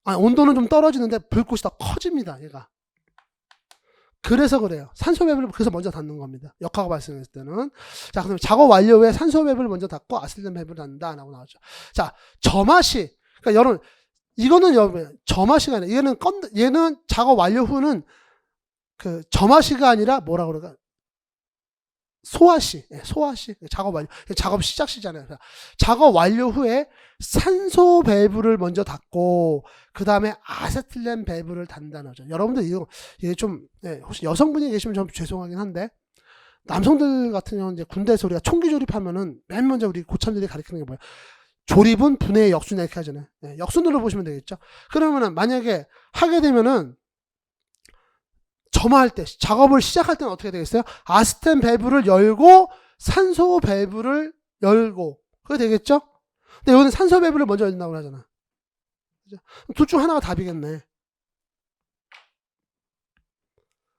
온도는 좀 떨어지는데 불꽃이 더 커집니다. 얘가. 그래서 그래요. 산소 배분을 그래서 먼저 닫는 겁니다. 역화가 발생했을 때는. 자, 그럼 작업 완료 후에 산소 배분을 먼저 닫고 아세틸렌 배분을 닫는다 라고 나오죠. 자, 점화시. 그러니까 여러분 이거는 여러분 점화시가 아니라 얘는 작업 완료 후는 그 점화시가 아니라 뭐라 그럴까? 소화시. 소화시. 작업 완료. 작업 시작 시잖아요. 작업 완료 후에 산소 배분을 먼저 닫고 그 다음에 아세틸렌 배분을 닫는다는 거죠. 여러분들 이게 좀 혹시 여성분이 계시면 좀 죄송하긴 한데 남성들 같은 경우는 이제 군대에서 우리가 총기 조립하면은 맨 먼저 우리 고참들이 가르치는 게 뭐예요? 조립은 분해의 역순 이렇게 하잖아요. 역순으로 보시면 되겠죠. 그러면은 만약에 하게 되면은 점화할 때 작업을 시작할 때는 어떻게 되겠어요? 아세틸렌 배분을 열고 산소 배분을 열고 그게 되겠죠? 근데 여기는 산소 배분을 먼저 열린다고 하잖아. 둘 중 하나가 답이겠네.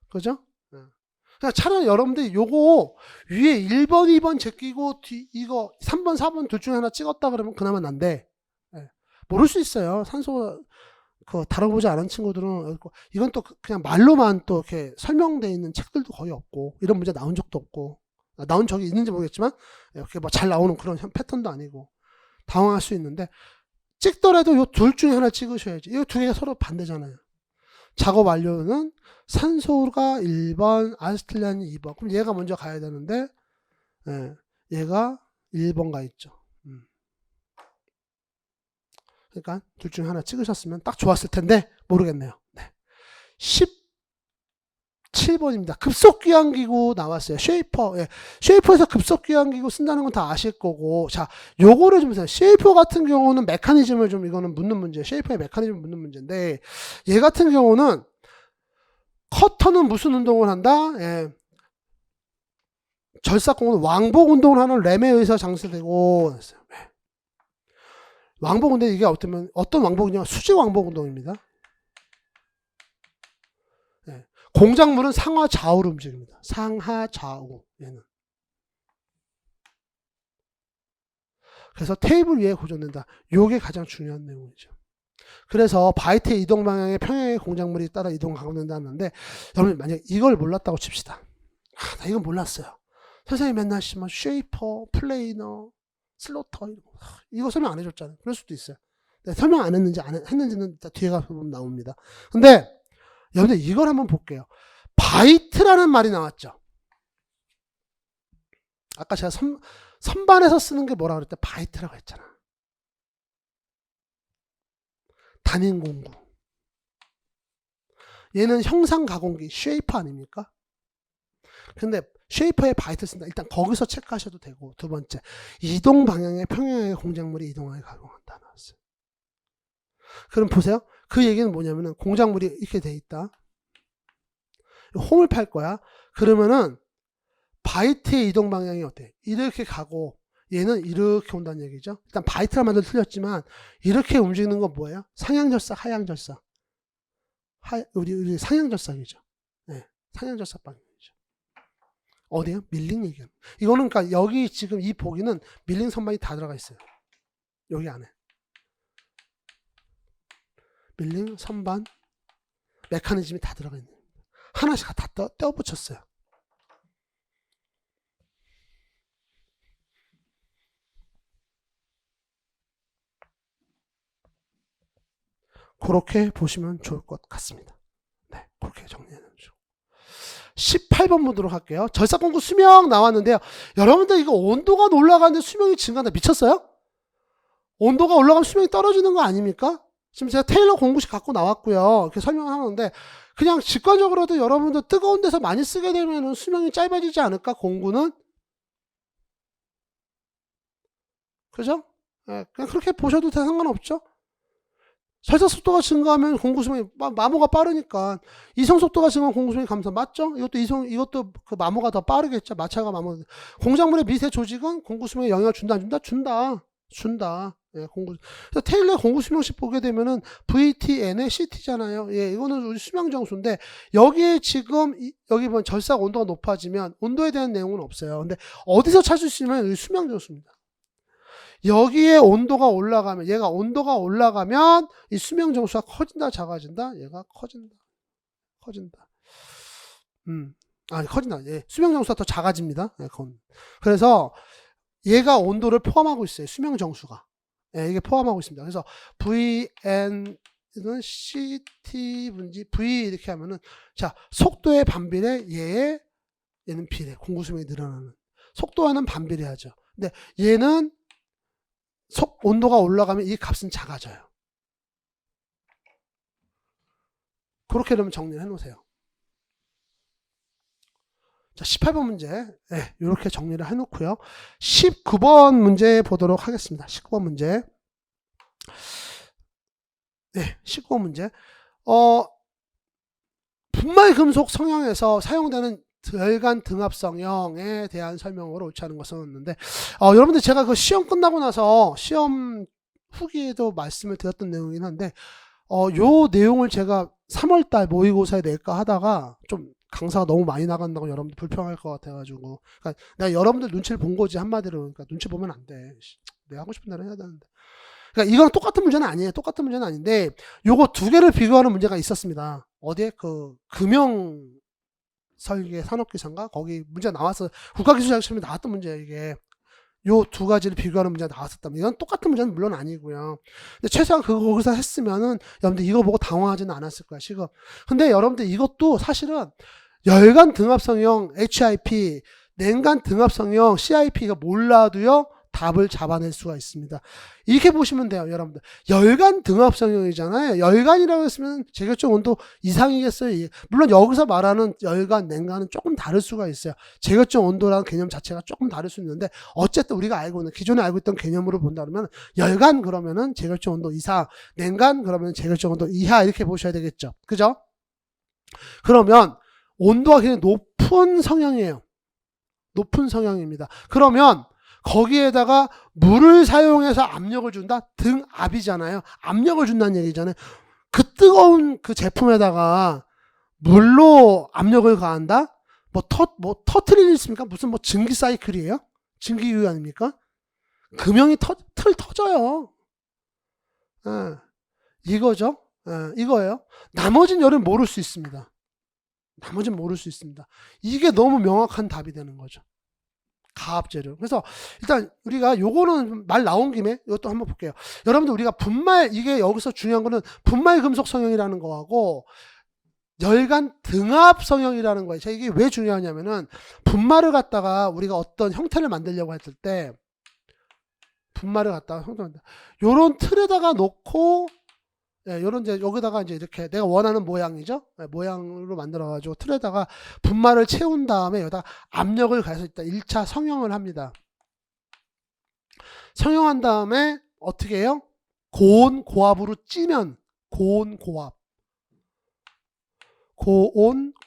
그죠? 그러니까 차라리 여러분들이 요거 위에 1번, 2번 제끼고 이거 3번, 4번 둘 중에 하나 찍었다 그러면 그나마 난데 모를 수 있어요. 산소 다뤄보지 않은 친구들은 이건 또 그냥 말로만 또 이렇게 설명되어 있는 책들도 거의 없고 이런 문제 나온 적도 없고 나온 적이 있는지 모르겠지만 이렇게 뭐 잘 나오는 그런 패턴도 아니고 당황할 수 있는데 찍더라도 요 둘 중에 하나 찍으셔야지. 이 두 개가 서로 반대잖아요. 작업 완료는 산소가 1번, 아세틸렌이 2번. 그럼 얘가 먼저 가야 되는데 얘가 1번 가 있죠. 그러니까 둘 중에 하나 찍으셨으면 딱 좋았을 텐데 모르겠네요. 네. 17번입니다. 급속귀환기구 나왔어요. 쉐이퍼. 쉐이퍼에서 급속귀환기구 쓴다는 건 다 아실 거고. 자, 요거를 좀 보세요. 쉐이퍼 같은 경우는 메커니즘을 좀 이거는 묻는 문제. 쉐이퍼의 메커니즘을 묻는 문제인데 얘 같은 경우는 커터는 무슨 운동을 한다? 절삭공은 왕복 운동을 하는 램에 의해서 장치되고 왕복 운동 이게 어떤 왕복이냐? 수직 왕복 운동입니다. 공작물은 상하 좌우로 움직입니다. 상하 좌우 얘는. 그래서 테이블 위에 고정된다. 요게 가장 중요한 내용이죠. 그래서 바이트의 이동 방향의 평행의 공작물이 따라 이동하는다는데 여러분 만약 이걸 몰랐다고 칩시다. 나 이건 몰랐어요. 선생님이 맨날 뭐 쉐이퍼, 플레이너, 슬로터 이거 설명 안 해줬잖아요. 그럴 수도 있어요. 설명 안 했는지 안 했는지는 뒤에 가서 보면 나옵니다. 근데 여러분들 이걸 한번 볼게요. 바이트라는 말이 나왔죠. 아까 제가 선반에서 쓰는 게 뭐라 그랬대? 바이트라고 했잖아. 단인 공구. 얘는 형상 가공기, 쉐이퍼 아닙니까? 근데 쉐이퍼에 바이트 쓴다. 일단 거기서 체크하셔도 되고 두 번째, 이동 방향의 평행의 공작물이 이동하게 가공한다 나왔어요. 그럼 보세요. 그 얘기는 뭐냐면은 공작물이 이렇게 돼 있다. 홈을 팔 거야. 그러면은 바이트의 이동 방향이 어때? 이렇게 가고 얘는 이렇게 온다는 얘기죠. 일단 바이트란 말도 틀렸지만 이렇게 움직이는 건 뭐예요? 상향절삭, 하향절삭. 우리 상향절삭이죠. 네, 상향절삭 방향이죠. 어디요? 밀링 얘기하는. 이거는 그러니까 여기 지금 이 보기는 밀링 선반이 다 들어가 있어요. 여기 안에. 밀링 선반 메커니즘이 다 들어가 있는. 하나씩 다 떼어 붙였어요. 그렇게 보시면 좋을 것 같습니다. 네, 그렇게 정리해 놓죠. 18번 보도록 할게요. 절삭공구 수명 나왔는데요. 여러분들 이거 온도가 올라가는데 수명이 증가한다. 미쳤어요? 온도가 올라가면 수명이 떨어지는 거 아닙니까? 지금 제가 테일러 공구식 갖고 나왔고요. 이렇게 설명하는데 그냥 직관적으로도 여러분들 뜨거운 데서 많이 쓰게 되면 수명이 짧아지지 않을까? 공구는? 그죠? 네, 그냥 그렇게 보셔도 상관없죠? 절삭 속도가 증가하면 공구 수명이 마모가 빠르니까 이성 속도가 증가하면 공구 수명이 감소. 맞죠? 이것도 그 마모가 더 빠르겠죠. 마찰과 마모. 공작물의 미세 조직은 공구 수명에 영향을 준다 안 준다? 준다. 예, 그래서 테일러의 공구 수명식 보게 되면은 VTN의 CT잖아요. 예, 이거는 우리 수명 정수인데 여기에 지금 여기 보면 절삭 온도가 높아지면 온도에 대한 내용은 없어요. 근데 어디서 찾을 수 있냐면 수명 정수입니다. 여기에 온도가 올라가면, 얘가 온도가 올라가면 이 수명 정수가 커진다, 작아진다? 얘가 커진다. 아니, 커진다. 예, 수명 정수가 더 작아집니다. 예, 그래서 얘가 온도를 포함하고 있어요. 수명 정수가. 예, 이게 포함하고 있습니다. 그래서 VN은 CT 분지 V 이렇게 하면은, 자, 속도의 반비례, 얘는 비례, 공구 수명이 늘어나는. 속도와는 반비례하죠. 근데 얘는 온도가 올라가면 이 값은 작아져요. 그렇게 그러면 정리를 해 놓으세요. 자, 18번 문제. 네, 이렇게 정리를 해 놓고요. 19번 문제 보도록 하겠습니다. 19번 문제. 네, 19번 문제. 분말 금속 성형에서 사용되는 열간 등압 성형에 대한 설명으로 옳지 않은 것을 썼는데, 여러분들 제가 그 시험 끝나고 나서 시험 후기에도 말씀을 드렸던 내용이긴 한데, 요 내용을 제가 3월달 모의고사에 낼까 하다가 좀 강사가 너무 많이 나간다고 여러분들 불평할 것 같아가지고, 그러니까 내가 여러분들 눈치를 본 거지, 한마디로. 그러니까 눈치 보면 안 돼. 내가 하고 싶은 대로 해야 되는데. 그러니까 이거랑 똑같은 문제는 아니에요. 똑같은 문제는 아닌데, 요거 두 개를 비교하는 문제가 있었습니다. 어디에? 그 금형 설계 산업기상가 거기 문제가 나왔어. 국가기술자격시험에 나왔던 문제예요. 이게 요 두 가지를 비교하는 문제가 나왔었다면, 이건 똑같은 문제는 물론 아니고요. 근데 최소한 거기서 했으면은 여러분들 이거 보고 당황하지는 않았을 거야, 지금. 근데 여러분들 이것도 사실은 열간 등압성형 HIP, 냉간 등압성형 CIP가 몰라도요 답을 잡아낼 수가 있습니다. 이렇게 보시면 돼요, 여러분들. 열간 등압성형이잖아요. 열간이라고 했으면 제격적 온도 이상이겠어요. 물론 여기서 말하는 열간, 냉간은 조금 다를 수가 있어요. 제격적 온도라는 개념 자체가 조금 다를 수 있는데, 어쨌든 우리가 알고 있는, 기존에 알고 있던 개념으로 본다면 열간 그러면은 제격적 온도 이상, 냉간 그러면 제격적 온도 이하, 이렇게 보셔야 되겠죠. 그죠? 그러면 온도가 굉장히 높은 성형이에요. 높은 성형입니다. 그러면 거기에다가 물을 사용해서 압력을 준다? 등압이잖아요. 압력을 준다는 얘기잖아요. 그 뜨거운 그 제품에다가 물로 압력을 가한다? 터트릴 일 있습니까? 무슨 증기 사이클이에요? 증기유유 아닙니까? 금형이 틀 터져요. 이거죠. 이거예요. 나머진 여러분 모를 수 있습니다. 나머진 모를 수 있습니다. 이게 너무 명확한 답이 되는 거죠. 가압재료. 그래서 일단 우리가 요거는 말 나온 김에 이것도 한번 볼게요. 여러분들 우리가 이게 여기서 중요한 거는 분말 금속 성형이라는 거하고 열간 등압 성형이라는 거예요. 이게 왜 중요하냐면은, 분말을 갖다가 우리가 어떤 형태를 만들려고 했을 때, 분말을 갖다가 요런 틀에다가 놓고, 요런 이제 여기다가 이제 이렇게 내가 원하는 모양이죠. 모양으로 만들어가지고 틀에다가 분말을 채운 다음에 여기다 압력을 가해서 일단 1차 성형을 합니다. 성형한 다음에 어떻게 해요? 고온 고압으로 찌면, 고온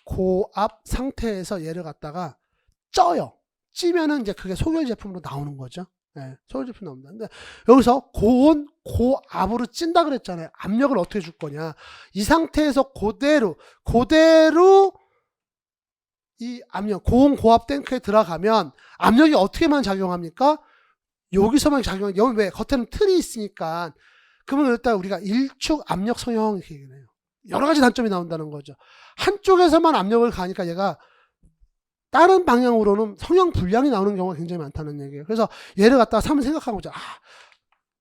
고압 상태에서 얘를 갖다가 쪄요. 찌면은 이제 그게 소결 제품으로 나오는 거죠. 소결 제품 나옵니다. 근데 여기서 고온 고압으로 찐다 그랬잖아요. 압력을 어떻게 줄 거냐? 이 상태에서 그대로 이 압력, 고온 고압 탱크에 들어가면 압력이 어떻게만 작용합니까? 여기서만 작용해요. 여기 왜? 겉에는 틀이 있으니까. 그러면 일단 우리가 일축 압력 성형 이렇게 얘기해요. 여러 가지 단점이 나온다는 거죠. 한쪽에서만 압력을 가니까 얘가 다른 방향으로는 성형 불량이 나오는 경우가 굉장히 많다는 얘기예요. 그래서 얘를 갖다가 한번 생각하고 보자.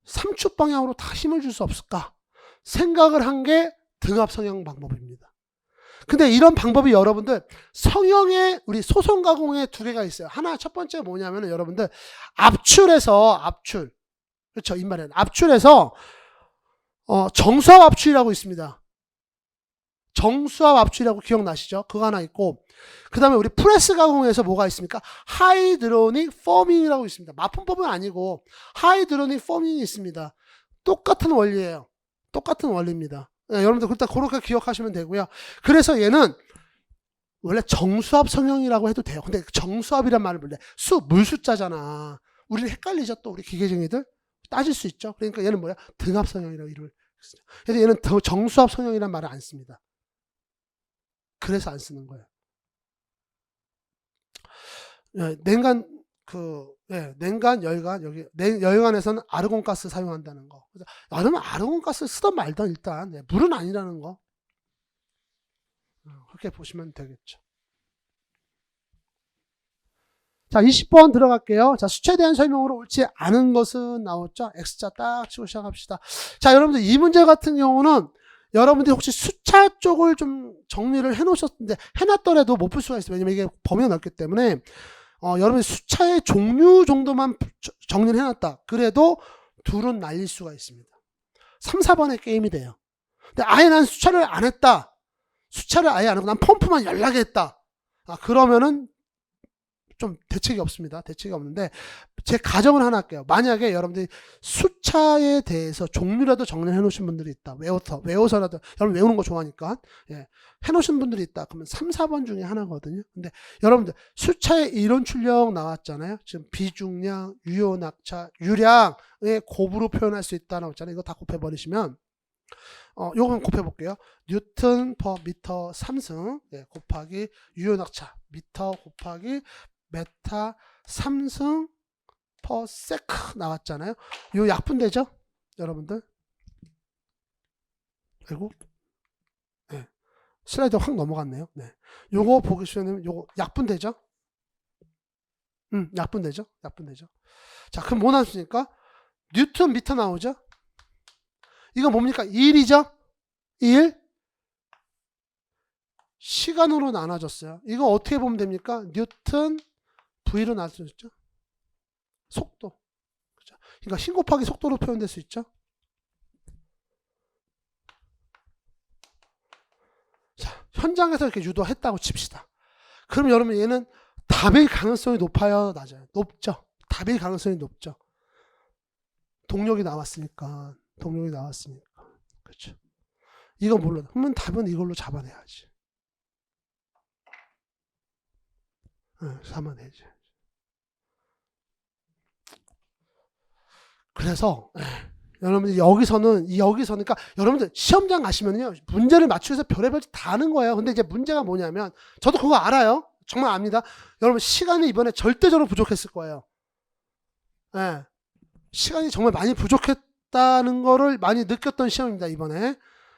3축 방향으로 다 힘을 줄 수 없을까? 생각을 한 게 등압 성형 방법입니다. 근데 이런 방법이 여러분들 성형에 우리 소송 가공에 두 개가 있어요. 하나, 첫 번째 뭐냐면은 여러분들 압출. 그렇죠. 입말에는 압출해서 정수압 압출이라고 있습니다. 정수압 압출이라고 기억나시죠? 그거 하나 있고, 그 다음에 우리 프레스 가공에서 뭐가 있습니까? 하이드로닉 포밍이라고 있습니다. 마품법은 아니고 하이드로닉 포밍이 있습니다. 똑같은 원리예요. 똑같은 원리입니다. 여러분들 일단 그렇게 기억하시면 되고요. 그래서 얘는 원래 정수압 성형이라고 해도 돼요. 근데 정수압이란 말을 몰래 물 숫자잖아. 우리는 헷갈리죠. 또 우리 기계쟁이들 따질 수 있죠. 그러니까 얘는 뭐야? 등압 성형이라고 이름을. 그래서 얘는 정수압 성형이란 말을 안 씁니다. 그래서 안 쓰는 거예요. 냉간 냉간, 열간, 여기 열간에서는 아르곤가스 사용한다는 거. 그래서 여러분 아르곤가스 쓰던 말던 일단 물은 아니라는 거. 그렇게 보시면 되겠죠. 자, 20번 들어갈게요. 자, 수치에 대한 설명으로 옳지 않은 것은 나왔죠? X자 딱 치고 시작합시다. 자, 여러분들 이 문제 같은 경우는 여러분들이 혹시 수차 쪽을 좀 정리를 해놓으셨는데 해놨더라도 못 풀 수가 있어요. 왜냐면 이게 범위가 넓기 때문에 여러분이 수차의 종류 정도만 정리를 해놨다. 그래도 둘은 날릴 수가 있습니다. 3, 4번의 게임이 돼요. 근데 아예 난 수차를 안 했다. 수차를 아예 안 하고 난 펌프만 연락에 했다. 그러면은 좀 대책이 없습니다. 대책이 없는데 제 가정을 하나 할게요. 만약에 여러분들이 수차에 대해서 종류라도 정리해 놓으신 분들이 있다. 외워서라도 여러분 외우는 거 좋아하니까 해 놓으신 분들이 있다. 그러면 3, 4번 중에 하나거든요. 근데 여러분들 수차의 이론 출력 나왔잖아요. 지금 비중량, 유효낙차, 유량의 곱으로 표현할 수 있다 나왔잖아요. 이거 다 곱해버리시면 요건 곱해볼게요. 뉴턴 퍼 미터 3승 곱하기 유효낙차 미터 곱하기 메타 3승 퍼 세크 나왔잖아요. 요 약분되죠? 여러분들. 아이고. 네. 슬라이드 확 넘어갔네요. 네. 요거 보기 쉬우면 요거 약분되죠? 약분되죠? 약분되죠. 자, 그럼 뭐 나왔습니까? 뉴턴 미터 나오죠? 이거 뭡니까? 1이죠? 1. 시간으로 나눠졌어요. 이거 어떻게 보면 됩니까? 뉴턴 V로 나눌 수 있죠. 속도. 그렇죠? 그러니까 힘 곱하기 속도로 표현될 수 있죠. 자, 현장에서 이렇게 유도했다고 칩시다. 그럼 여러분 얘는 답일 가능성이 높아요, 낮아요? 높죠. 답일 가능성이 높죠. 동력이 나왔으니까. 그렇죠. 이거 몰라. 그러면 답은 이걸로 잡아내야지. 잡아내야지. 그래서 여러분들 여기서는 그러니까 여러분들 시험장 가시면요 문제를 맞추면서 별의별 다 하는 거예요. 근데 이제 문제가 뭐냐면 저도 그거 알아요. 정말 압니다. 여러분 시간이 이번에 절대적으로 부족했을 거예요. 시간이 정말 많이 부족했다는 거를 많이 느꼈던 시험입니다 이번에.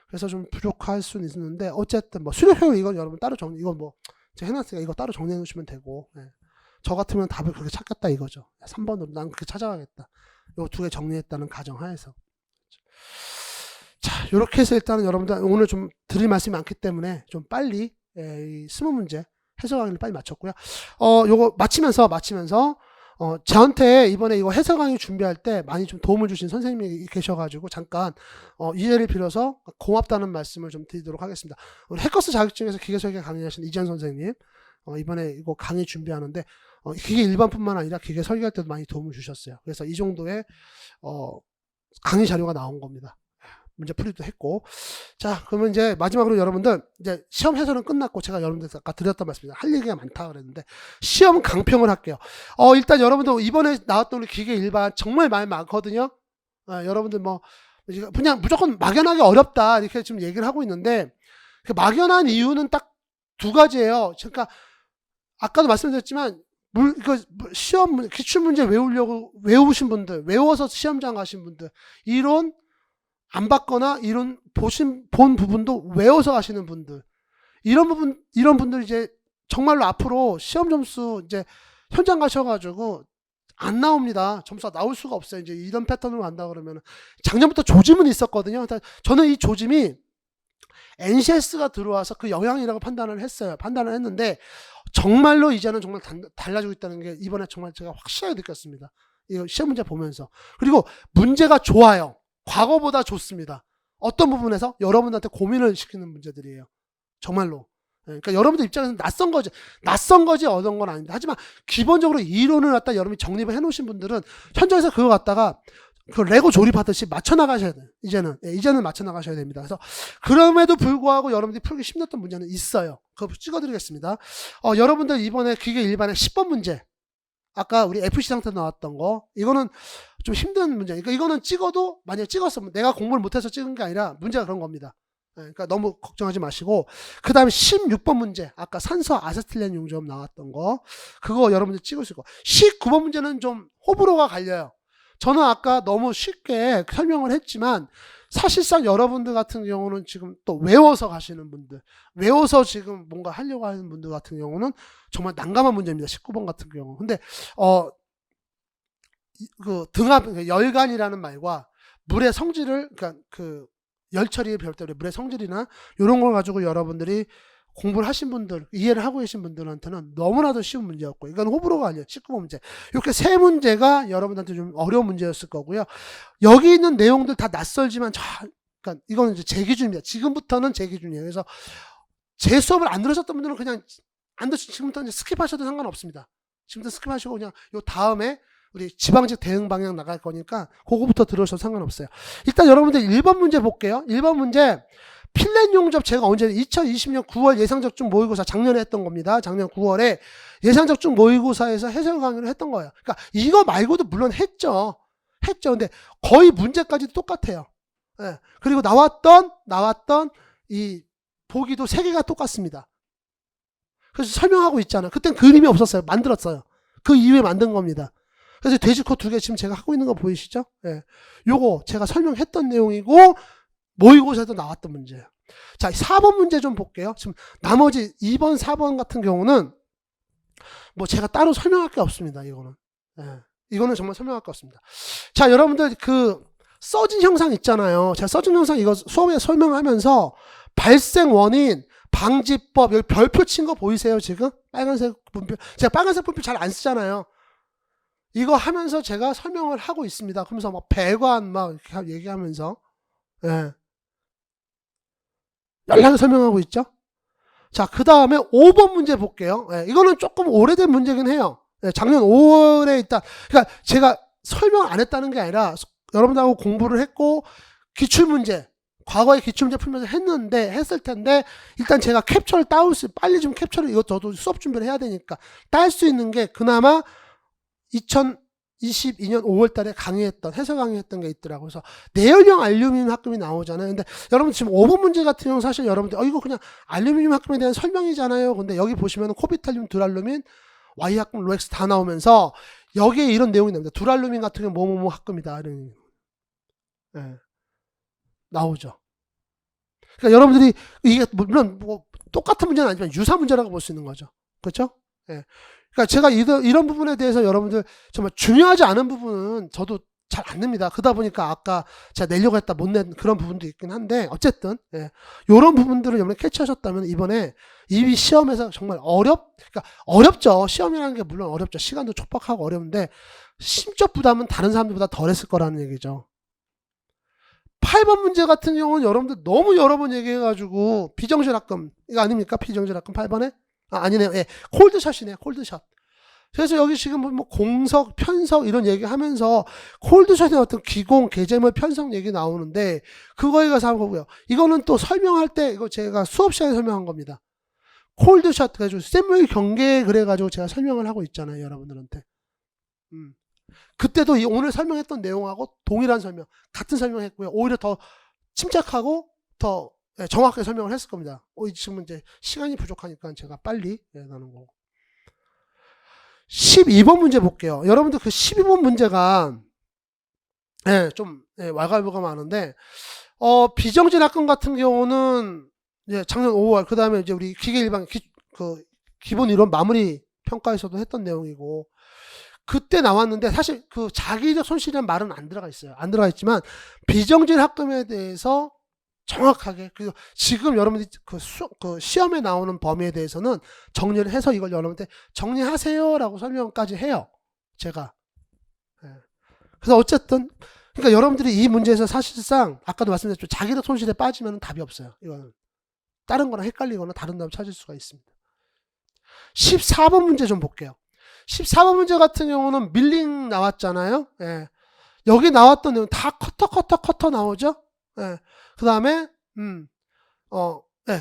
그래서 좀 부족할 수는 있는데 어쨌든 뭐 수료 효율 이건 여러분 따로 정리 이건 뭐 제가 해놨으니까 이거 따로 정리해 놓으시면 되고 저 같으면 답을 그렇게 찾겠다 이거죠. 3번으로 난 그렇게 찾아가겠다. 요 두 개 정리했다는 가정하에서. 자, 요렇게 해서 일단은 여러분들 오늘 좀 드릴 말씀이 많기 때문에 좀 빨리 이 20문제 해석 강의를 빨리 마쳤고요. 요거 마치면서 저한테 이번에 이거 해석 강의 준비할 때 많이 좀 도움을 주신 선생님이 계셔가지고 잠깐 이 기회를 빌어서 고맙다는 말씀을 좀 드리도록 하겠습니다. 우리 해커스 자격증에서 기계설계 강의하신 이지현 선생님 이번에 이거 강의 준비하는데 기계 일반뿐만 아니라 기계 설계할 때도 많이 도움을 주셨어요. 그래서 이 정도의 강의 자료가 나온 겁니다. 문제 풀이도 했고. 자, 그러면 이제 마지막으로 여러분들 이제 시험 해설은 끝났고 제가 여러분들 아까 드렸던 말씀입니다. 할 얘기가 많다 그랬는데 시험 강평을 할게요. 일단 여러분들 이번에 나왔던 우리 기계 일반 정말 말 많거든요. 여러분들 뭐 그냥 무조건 막연하게 어렵다 이렇게 지금 얘기를 하고 있는데 그 막연한 이유는 딱 두 가지예요. 그러니까 아까도 말씀드렸지만 시험 기출문제 외우신 분들, 외워서 시험장 가신 분들, 이론 안 받거나 이론 본 부분도 외워서 가시는 분들, 이런 분들 이제 정말로 앞으로 시험 점수 이제 현장 가셔가지고 안 나옵니다. 점수가 나올 수가 없어요. 이제 이런 패턴으로 간다 그러면 작년부터 조짐은 있었거든요. 저는 이 조짐이 NCS가 들어와서 그 영향이라고 판단을 했는데 정말로 이제는 정말 달라지고 있다는 게 이번에 정말 제가 확실하게 느꼈습니다. 이 시험 문제 보면서. 그리고 문제가 좋아요. 과거보다 좋습니다. 어떤 부분에서 여러분한테 고민을 시키는 문제들이에요. 정말로. 그러니까 여러분들 입장에서는 낯선 거지 얻은 건 아닌데, 하지만 기본적으로 이론을 갖다 여러분이 정립을 해놓으신 분들은 현장에서 그거 갖다가 그 레고 조립하듯이 맞춰나가셔야 돼요. 이제는 맞춰나가셔야 됩니다. 그래서 그럼에도 불구하고 여러분들이 풀기 힘들었던 문제는 있어요. 그거 찍어드리겠습니다. 여러분들 이번에 기계 일반의 10번 문제, 아까 우리 FC 상태 나왔던 거, 이거는 좀 힘든 문제. 그러니까 이거는 찍어도 만약에 찍었으면 내가 공부를 못해서 찍은 게 아니라 문제가 그런 겁니다. 그러니까 너무 걱정하지 마시고, 그 다음에 16번 문제, 아까 산소 아세틸렌 용접 나왔던 거, 그거 여러분들 찍을 수 있고, 19번 문제는 좀 호불호가 갈려요. 저는 아까 너무 쉽게 설명을 했지만 사실상 여러분들 같은 경우는 지금 또 외워서 가시는 분들, 외워서 지금 뭔가 하려고 하는 분들 같은 경우는 정말 난감한 문제입니다. 19번 같은 경우. 근데 그 등압, 열간이라는 말과 물의 성질을, 그러니까 그 열처리의 별도로 물의 성질이나 이런 걸 가지고 여러분들이 공부를 하신 분들, 이해를 하고 계신 분들한테는 너무나도 쉬운 문제였고, 이건 호불호가 아니에요. 19번 문제. 이렇게 세 문제가 여러분들한테 좀 어려운 문제였을 거고요. 여기 있는 내용들 다 낯설지만, 그러니까 이건 이제 제 기준입니다. 지금부터는 제 기준이에요. 그래서 제 수업을 안 들으셨던 분들은 그냥 지금부터 이제 스킵하셔도 상관없습니다. 지금부터 스킵하시고 그냥 요 다음에 우리 지방직 대응 방향 나갈 거니까 그거부터 들으셔도 상관없어요. 일단 여러분들 1번 문제 볼게요. 1번 문제. 필렛 용접 제가 언제 2020년 9월 예상적중 모의고사 작년에 했던 겁니다. 작년 9월에 예상적중 모의고사에서 해설 강의를 했던 거예요. 그러니까 이거 말고도 물론 했죠. 근데 거의 문제까지도 똑같아요. 예. 그리고 나왔던 이 보기도 3개가 똑같습니다. 그래서 설명하고 있잖아요. 그땐 그림이 없었어요. 만들었어요. 그 이후에 만든 겁니다. 그래서 돼지코 2개 지금 제가 하고 있는 거 보이시죠? 예. 요거 제가 설명했던 내용이고 모의고사에도 나왔던 문제예요. 자, 4번 문제 좀 볼게요. 지금 나머지 2번, 4번 같은 경우는 뭐 제가 따로 설명할 게 없습니다. 이거는. 예. 이거는 정말 설명할 게 없습니다. 자, 여러분들 그 써진 형상 있잖아요. 제가 써진 형상 이거 수업에 설명하면서 발생 원인, 방지법, 여기 별표 친 거 보이세요, 지금? 빨간색 분표. 제가 빨간색 분표 잘 안 쓰잖아요. 이거 하면서 제가 설명을 하고 있습니다. 그러면서 막 배관 막 이렇게 얘기하면서. 예. 연락을 설명하고 있죠. 자, 그 다음에 5번 문제 볼게요. 예, 이거는 조금 오래된 문제긴 해요. 예, 작년 5월에 있다. 그러니까 제가 설명을 안 했다는 게 아니라 여러분들하고 공부를 했고 기출문제, 과거에 기출문제 풀면서 했을 텐데 일단 제가 캡처를 빨리 좀 캡처를, 이거 저도 수업 준비를 해야 되니까 딸 수 있는 게 그나마 2022년 5월 달에 해설 강의했던 게 있더라고요. 그래서 내열형 알루미늄 합금이 나오잖아요. 근데 여러분 지금 5번 문제 같은 경우는 사실 여러분들, 이거 그냥 알루미늄 합금에 대한 설명이잖아요. 근데 여기 보시면 코비탈륨, 두랄루민, Y 합금, 로엑스 다 나오면서 여기에 이런 내용이 나옵니다. 두랄루민 같은 경우는 뭐뭐뭐 합금이다. 이런. 예. 나오죠. 그러니까 여러분들이 이게 물론 뭐 똑같은 문제는 아니지만 유사 문제라고 볼 수 있는 거죠. 그렇죠? 예. 그러니까 제가 이런 부분에 대해서 여러분들 정말 중요하지 않은 부분은 저도 잘 안 냅니다. 그러다 보니까 아까 제가 내려고 했다 못 낸 그런 부분도 있긴 한데 어쨌든 이런 부분들을 여러분이 캐치하셨다면 이번에 이 시험에서 정말 그러니까 어렵죠. 시험이라는 게 물론 어렵죠. 시간도 촉박하고 어려운데 심적 부담은 다른 사람들보다 덜 했을 거라는 얘기죠. 8번 문제 같은 경우는 여러분들 너무 여러 번 얘기해가지고 비정실 합금 이거 아닙니까? 비정실 합금 8번에? 아니네요. 예, 콜드샷이네요. 콜드샷. 그래서 여기 지금 뭐 공석, 편석 이런 얘기하면서 콜드샷의 어떤 기공, 계제물, 편석 얘기 나오는데 그거에 가서 한 거고요. 이거는 또 설명할 때 이거 제가 수업 시간에 설명한 겁니다. 콜드샷 그래가지고 샘물 경계 그래가지고 제가 설명을 하고 있잖아요, 여러분들한테. 그때도 오늘 설명했던 내용하고 동일한 설명, 같은 설명했고요. 오히려 더 침착하고 더 정확하게 설명을 했을 겁니다. 지금 이제 시간이 부족하니까 제가 빨리 나는 거고. 12번 문제 볼게요. 여러분들 그 12번 문제가 좀 왈가왈부가 많은데 비정질 합금 같은 경우는 작년 5월 그 다음에 이제 우리 기계 일반 기본 이론 마무리 평가에서도 했던 내용이고 그때 나왔는데 사실 그 자기적 손실이라는 말은 안 들어가 있어요. 안 들어가 있지만 비정질 합금에 대해서 정확하게 그리고 지금 여러분들이 그 시험에 나오는 범위에 대해서는 정리를 해서 이걸 여러분한테 정리하세요라고 설명까지 해요. 제가. 그래서 어쨌든 그러니까 여러분들이 이 문제에서 사실상 아까도 말씀드렸죠. 자기적 손실에 빠지면 답이 없어요. 이거는 다른 거랑 헷갈리거나 다른 답을 찾을 수가 있습니다. 14번 문제 좀 볼게요. 14번 문제 같은 경우는 밀링 나왔잖아요. 여기 나왔던 내용 다 커터 나오죠. 그 다음에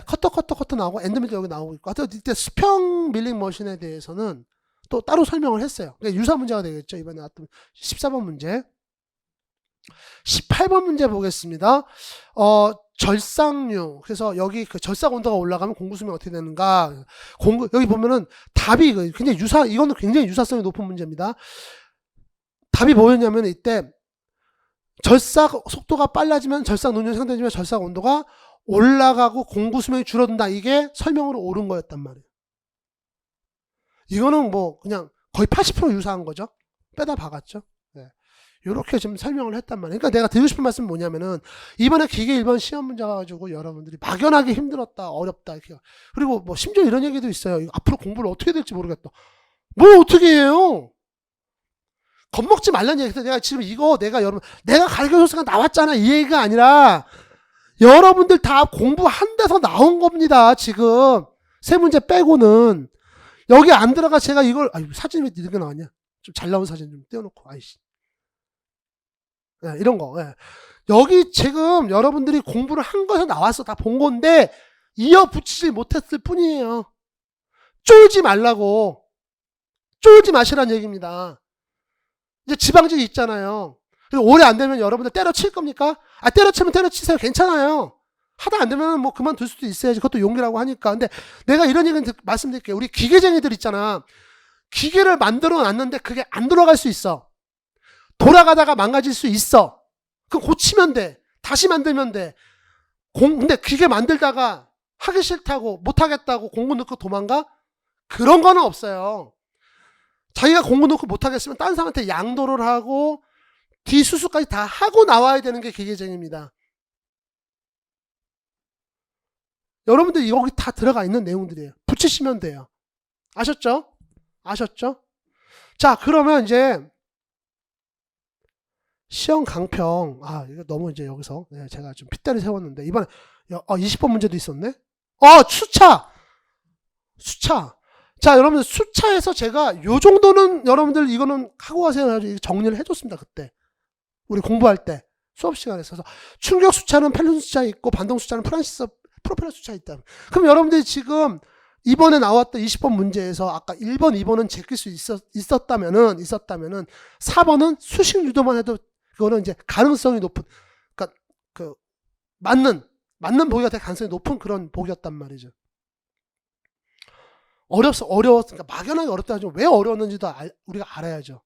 커터 나오고 엔드밀도 여기 나오고 있고 하여튼 이때 수평 밀링 머신에 대해서는 또 따로 설명을 했어요. 그러니까 유사 문제가 되겠죠. 이번에 나왔던 14번 문제. 18번 문제 보겠습니다. 절삭류. 그래서 여기 그 절삭 온도가 올라가면 공부 수명이 어떻게 되는가. 여기 보면은 답이 굉장히 이거는 굉장히 유사성이 높은 문제입니다. 답이 뭐였냐면 이때 절삭 속도가 빨라지면 절삭 능률이 상대해지면 절삭 온도가 올라가고 공구 수명이 줄어든다. 이게 설명으로 옳은 거였단 말이에요. 이거는 뭐 그냥 거의 80% 유사한 거죠. 빼다 박았죠. 네. 이렇게 좀 설명을 했단 말이에요. 그러니까 내가 드리고 싶은 말씀은 뭐냐면은 이번에 기계 1번 시험 문제 가지고 여러분들이 막연하게 힘들었다, 어렵다 이렇게. 그리고 뭐 심지어 이런 얘기도 있어요. 앞으로 공부를 어떻게 될지 모르겠다. 뭘 어떻게 해요? 겁먹지 말라는 얘기죠. 내가 지금 내가 가르쳐줬으니까 나왔잖아. 이 얘기가 아니라 여러분들 다 공부한 데서 나온 겁니다. 지금 세 문제 빼고는 여기 안 들어가. 제가 이걸 사진이 왜 이렇게 나왔냐? 좀 잘 나온 사진 좀 띄워놓고 아이씨. 네, 이런 거. 네. 여기 지금 여러분들이 공부를 한 거에서 나왔어. 다 본 건데 이어붙이지 못했을 뿐이에요. 쫄지 말라고. 쫄지 마시라는 얘기입니다. 이제 지방직이 있잖아요. 오래 안 되면 여러분들 때려칠 겁니까? 때려치면 때려치세요. 괜찮아요. 하다 안 되면 뭐 그만둘 수도 있어야지. 그것도 용기라고 하니까. 근데 내가 이런 얘기는 말씀드릴게요. 우리 기계쟁이들 있잖아. 기계를 만들어 놨는데 그게 안 돌아갈 수 있어. 돌아가다가 망가질 수 있어. 그럼 고치면 돼. 다시 만들면 돼. 근데 기계 만들다가 하기 싫다고 못하겠다고 공구 넣고 도망가? 그런 거는 없어요. 자기가 공구 넣고 못하겠으면 다른 사람한테 양도를 하고 뒤수수까지 다 하고 나와야 되는 게 기계쟁입니다. 여러분들 여기 다 들어가 있는 내용들이에요. 붙이시면 돼요. 아셨죠? 아셨죠? 자, 그러면 이제 시험 강평. 이거 너무 이제 여기서 제가 좀 핏대를 세웠는데 이번에 20번 문제도 있었네. 수차. 자, 여러분들 수차에서 제가 요 정도는 여러분들 이거는 하고 가세요. 정리를 해줬습니다. 그때 우리 공부할 때 수업 시간에 있어서 충격 수차는 펠룬 수차 있고 반동 수차는 프로펠러 수차 있다. 그럼 여러분들이 지금 이번에 나왔던 20번 문제에서 아까 1번, 2번은 제낄 수 있었다면은 4번은 수식 유도만 해도 그거는 이제 가능성이 높은, 그러니까 그 맞는 보기가 될 가능성이 높은 그런 보기였단 말이죠. 어려웠으니까 막연하게 어렵다 하지만 왜 어려웠는지도 우리가 알아야죠.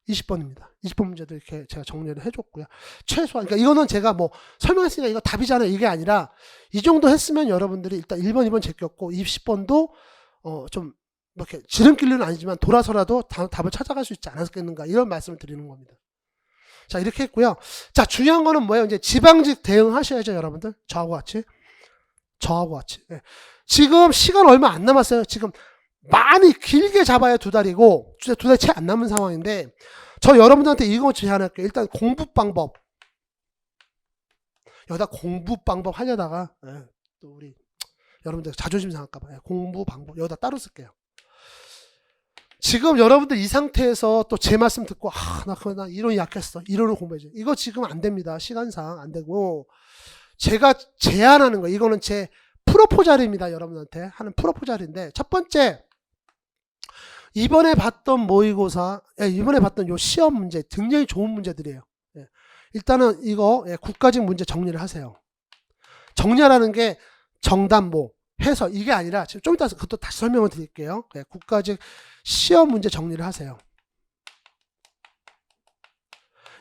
20번입니다. 20번 문제도 이렇게 제가 정리를 해줬고요. 최소한, 그러니까 이거는 제가 뭐 설명했으니까 이거 답이잖아요. 이게 아니라 이 정도 했으면 여러분들이 일단 1번, 2번 제꼈고 20번도 좀 이렇게 지름길로는 아니지만 돌아서라도 답을 찾아갈 수 있지 않았겠는가 이런 말씀을 드리는 겁니다. 자, 이렇게 했고요. 자, 중요한 거는 뭐예요? 이제 지방직 대응하셔야죠, 여러분들. 저하고 같이. 네. 지금 시간 얼마 안 남았어요. 지금 많이 길게 잡아야 2달이고 2달 채 안 남은 상황인데 저 여러분들한테 이거 제안할게요. 일단 공부 방법. 여기다 공부 방법 하려다가 또 우리 여러분들 자존심 상할까봐 공부 방법 여기다 따로 쓸게요. 지금 여러분들 이 상태에서 또 제 말씀 듣고 나 이론이 약했어. 이론을 공부해야지. 이거 지금 안 됩니다. 시간상 안 되고 제가 제안하는 거 이거는 제 프로포잘입니다. 여러분한테 하는 프로포잘인데 첫 번째 이번에 봤던 모의고사 이번에 봤던 요 시험 문제 굉장히 좋은 문제들이에요. 일단은 이거 국가직 문제 정리를 하세요. 정리하라는 게 정답모 해서 이게 아니라 지금 좀 이따 그것도 다시 설명을 드릴게요. 국가직 시험 문제 정리를 하세요.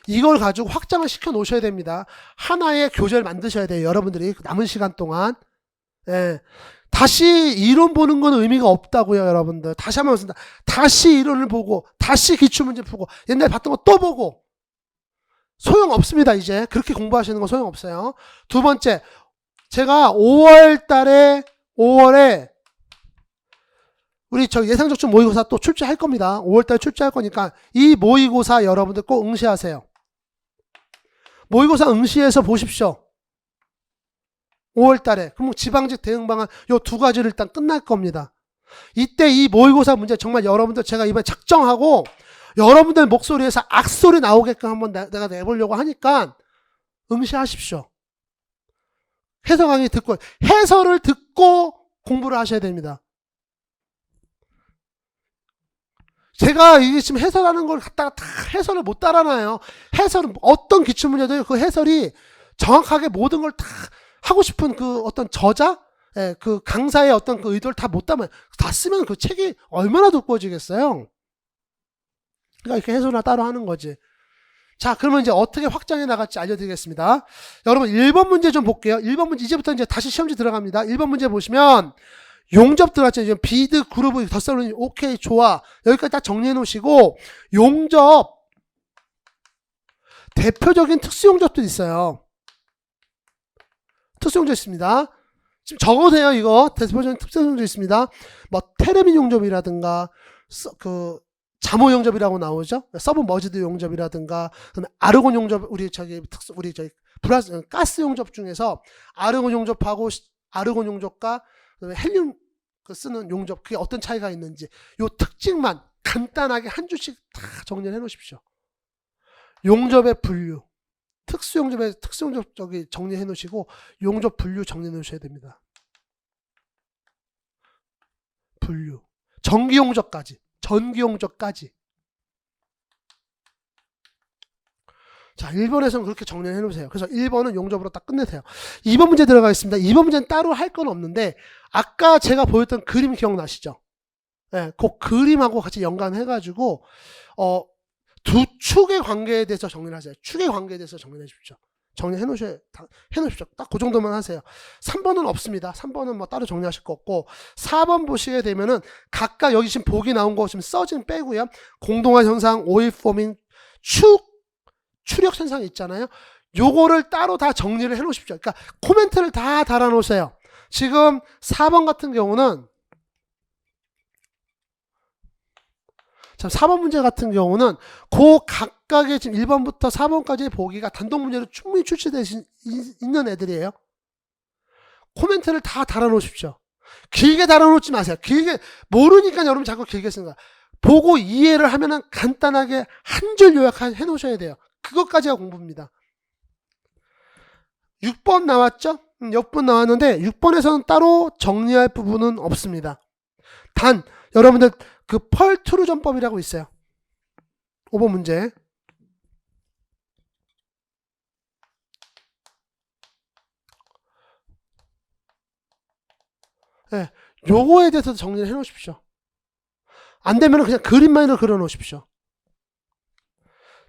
이걸 가지고 확장을 시켜 놓으셔야 됩니다. 하나의 교재를 만드셔야 돼요. 여러분들이 남은 시간 동안. 다시 이론 보는 건 의미가 없다고요. 여러분들 다시 한번 말씀드립니다. 다시 이론을 보고 다시 기출문제 풀고 옛날에 봤던 거 또 보고 소용없습니다. 이제 그렇게 공부하시는 건 소용없어요. 두 번째 제가 5월에 우리 저 예상적중 모의고사 또 출제할 겁니다. 5월달에 출제할 거니까 이 모의고사 여러분들 꼭 응시하세요. 모의고사 응시해서 보십시오. 5월달에. 그럼 지방직 대응방안 요 2가지를 일단 끝날 겁니다. 이때 이 모의고사 문제 정말 여러분들 제가 이번에 작정하고 여러분들 목소리에서 악소리 나오게끔 한번 내가 내보려고 하니까 응시하십시오. 해설 강의 듣고 해설을 듣고 공부를 하셔야 됩니다. 제가 이게 지금 해설하는 걸 갖다가 다 해설을 못 따라놔요. 해설은 어떤 기출문제도 그 해설이 정확하게 모든 걸 다 하고 싶은 그 어떤 저자, 예, 그 강사의 어떤 그 의도를 다 못 담아요. 다 쓰면 그 책이 얼마나 두꺼워지겠어요. 그러니까 이렇게 해설을 따로 하는 거지. 자, 그러면 이제 어떻게 확장해 나갈지 알려드리겠습니다. 여러분 1번 문제 좀 볼게요. 1번 문제 이제부터 이제 다시 시험지 들어갑니다. 1번 문제 보시면 용접 들어갔죠. 지금 비드, 그루브, 더썰로니, 오케이, 좋아. 여기까지 딱 정리해 놓으시고, 용접, 대표적인 특수용접도 있어요. 특수용접 있습니다. 지금 적으세요, 이거. 대표적인 특수용접 있습니다. 뭐, 테레민 용접이라든가, 자모 용접이라고 나오죠. 서브 머지드 용접이라든가, 그다음에 아르곤 용접, 우리 저기 가스 용접 중에서 아르곤 용접하고, 아르곤 용접과 그다음에 헬륨 쓰는 용접, 그게 어떤 차이가 있는지 요 특징만 간단하게 한 줄씩 다 정리를 해 놓으십시오. 용접의 분류, 특수용접의 특수용접 저기 정리해 놓으시고 용접 분류 정리해 놓으셔야 됩니다. 분류, 전기용접까지. 자, 1번에서는 그렇게 정리해 놓으세요. 그래서 1번은 용접으로 딱 끝내세요. 2번 문제 들어가겠습니다. 2번 문제는 따로 할 건 없는데, 아까 제가 보였던 그림 기억나시죠? 네, 그 그림하고 같이 연관해가지고, 두 축의 관계에 대해서 정리를 하세요. 축의 관계에 대해서 정리해 주십시오. 정리해 놓으십시오. 딱 그 정도만 하세요. 3번은 없습니다. 3번은 뭐 따로 정리하실 거 없고, 4번 보시게 되면은, 각각 여기 지금 보기 나온 거 지금 써진 빼고요. 공동화 현상, 오일 포밍, 추력 현상이 있잖아요. 요거를 따로 다 정리를 해 놓으십시오. 그러니까 코멘트를 다 달아 놓으세요. 지금 4번 같은 경우는, 자, 4번 문제 같은 경우는 그 각각의 지금 1번부터 4번까지의 보기가 단독 문제로 충분히 출시되어 있는 애들이에요. 코멘트를 다 달아 놓으십시오. 길게 달아 놓지 마세요. 길게 모르니까 여러분 자꾸 길게 쓰는 거야. 보고 이해를 하면은 간단하게 한 줄 요약해 놓으셔야 돼요. 그것까지가 공부입니다. 6번 나왔죠? 6번 나왔는데 6번에서는 따로 정리할 부분은 없습니다. 단 여러분들 그 펄 트루전법이라고 있어요. 5번 문제. 네, 요거에 대해서 정리를 해 놓으십시오. 안 되면 그냥 그림만으로 그려 놓으십시오.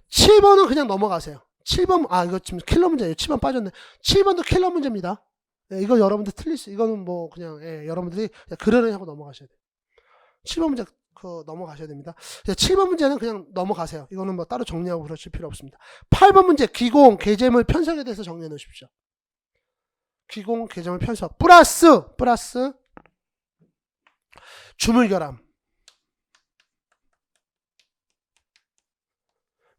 7번은 그냥 넘어가세요. 7번, 이거 지금 킬러 문제예요. 7번 빠졌네. 7번도 킬러 문제입니다. 예, 이거 여러분들 틀릴 수, 이거는 뭐 그냥, 여러분들이 그러려니 하고 넘어가셔야 돼요. 7번 문제, 넘어가셔야 됩니다. 7번 문제는 그냥 넘어가세요. 이거는 뭐 따로 정리하고 그러실 필요 없습니다. 8번 문제, 기공, 계제물 편석에 대해서 정리해 놓으십시오. 기공, 계제물 편석. 플러스, 주물결함.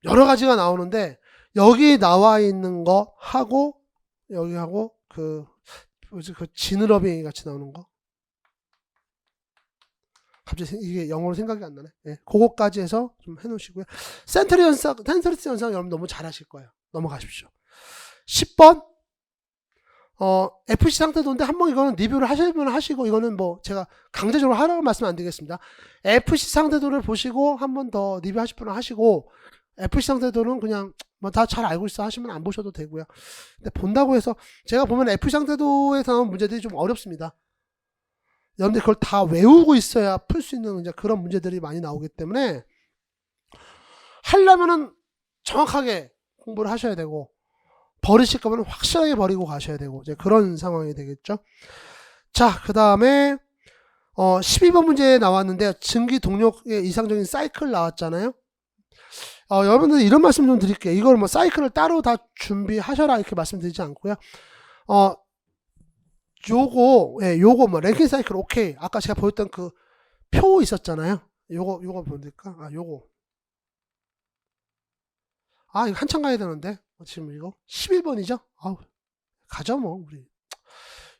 여러 가지가 나오는데 여기 나와 있는 거 하고 여기 하고 그 지느러미 같이 나오는 거 갑자기 이게 영어로 생각이 안 나네. 예, 그거까지 해서 좀 해놓으시고요. 센트리스 현상 여러분 너무 잘하실 거예요. 넘어가십시오. 10번 FC 상태도인데 한번 이거는 리뷰를 하시면 하시고 이거는 뭐 제가 강제적으로 하라고 말씀 안 드리겠습니다. FC 상태도를 보시고 한 번 더 리뷰하실 분은 하시고 FC 상태도는 그냥 뭐 다 잘 알고 있어 하시면 안 보셔도 되고요. 근데 본다고 해서 제가 보면 FC 상태도에서 나온 문제들이 좀 어렵습니다. 여러분들 그걸 다 외우고 있어야 풀 수 있는 이제 그런 문제들이 많이 나오기 때문에 하려면은 정확하게 공부를 하셔야 되고 버리실 거면 확실하게 버리고 가셔야 되고 이제 그런 상황이 되겠죠. 자, 그 다음에 12번 문제 나왔는데 증기 동력의 이상적인 사이클 나왔잖아요. 여러분들 이런 말씀 좀 드릴게요. 이걸 뭐 사이클을 따로 다 준비하셔라 이렇게 말씀드리지 않고요. 요거 뭐 랭킹 사이클 오케이. 아까 제가 보였던 그 표 있었잖아요. 요거 보니까 요거. 이거 한참 가야 되는데. 지금 이거 11번이죠? 가죠 뭐 우리.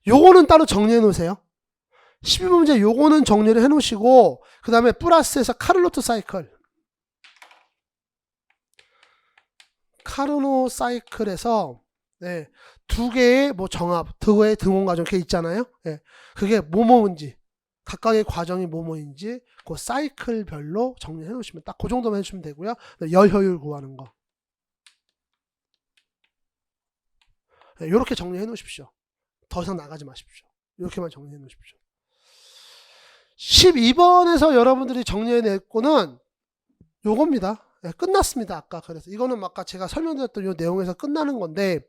요거는 따로 정리해 놓으세요. 12번 문제 요거는 정리를 해 놓으시고 그 다음에 플러스에서 카를로트 사이클. 카르노 사이클에서 두 개의 뭐 정합, 두 개의 등원 과정 이렇게 있잖아요. 그게 뭐뭐인지 각각의 과정이 뭐뭐인지 그 사이클별로 정리해 놓으시면 딱 그 정도만 해주시면 되고요. 열 효율 구하는 거. 이렇게 정리해 놓으십시오. 더 이상 나가지 마십시오. 이렇게만 정리해 놓으십시오. 12번에서 여러분들이 정리해 낼 거는 요겁니다. 끝났습니다. 아까 그래서 이거는 아까 제가 설명드렸던 요 내용에서 끝나는 건데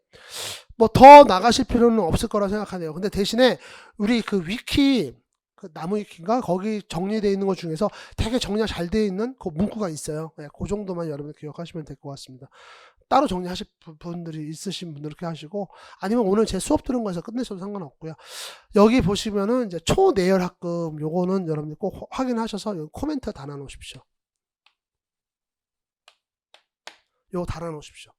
뭐 더 나가실 필요는 없을 거라 생각하네요. 근데 대신에 우리 그 위키 그 나무 위키인가 거기 정리되어 있는 것 중에서 되게 정리가 잘 되어 있는 그 문구가 있어요. 그 정도만 여러분들 기억하시면 될 것 같습니다. 따로 정리하실 분들이 있으신 분들 이렇게 하시고 아니면 오늘 제 수업 들은 거에서 끝내셔도 상관없고요. 여기 보시면은 이제 초내열학금 요거는 여러분들 꼭 확인하셔서 여기 코멘트 달아놓으십시오. 요거 달아놓으십시오.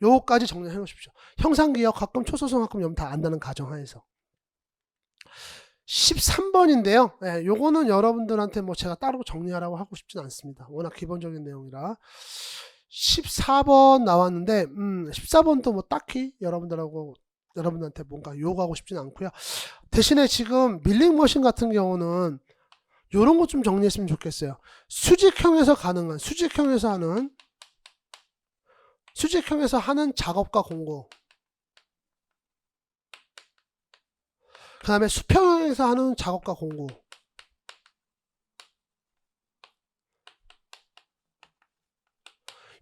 요거까지 정리해 놓으십시오. 형상기억학금, 초소성학금 여러분 다 안다는 가정하에서. 13번인데요. 예, 요거는 여러분들한테 뭐 제가 따로 정리하라고 하고 싶진 않습니다. 워낙 기본적인 내용이라. 14번 나왔는데 14번도 뭐 딱히 여러분들한테 뭔가 요구하고 싶진 않고요. 대신에 지금 밀링머신 같은 경우는 요런 것 좀 정리했으면 좋겠어요. 수직형에서 하는 작업과 공고, 그 다음에 수평형에서 하는 작업과 공고,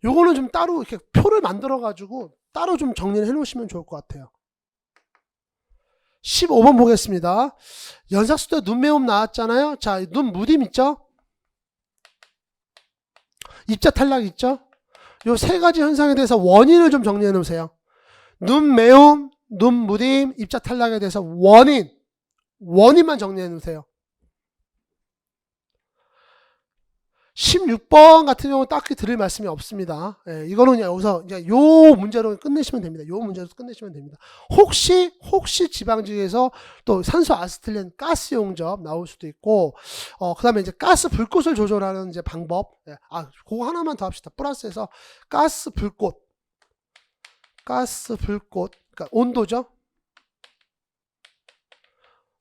요거는 좀 따로 이렇게 표를 만들어 가지고 따로 좀 정리를 해 놓으시면 좋을 것 같아요. 15번 보겠습니다. 연삭수 때 눈매움 나왔잖아요. 자, 눈 무딤 있죠? 입자 탈락 있죠? 요 세 가지 현상에 대해서 원인을 좀 정리해 놓으세요. 눈 매움, 눈 무딤, 입자 탈락에 대해서 원인만 정리해 놓으세요. 16번 같은 경우는 딱히 드릴 말씀이 없습니다. 예, 이거는 그냥 여기서 이제 요 문제로 끝내시면 됩니다. 혹시 지방직에서 또 산소 아세틸렌 가스 용접 나올 수도 있고, 그 다음에 이제 가스 불꽃을 조절하는 이제 방법. 예, 그거 하나만 더 합시다. 플러스해서 가스 불꽃. 그러니까 온도죠.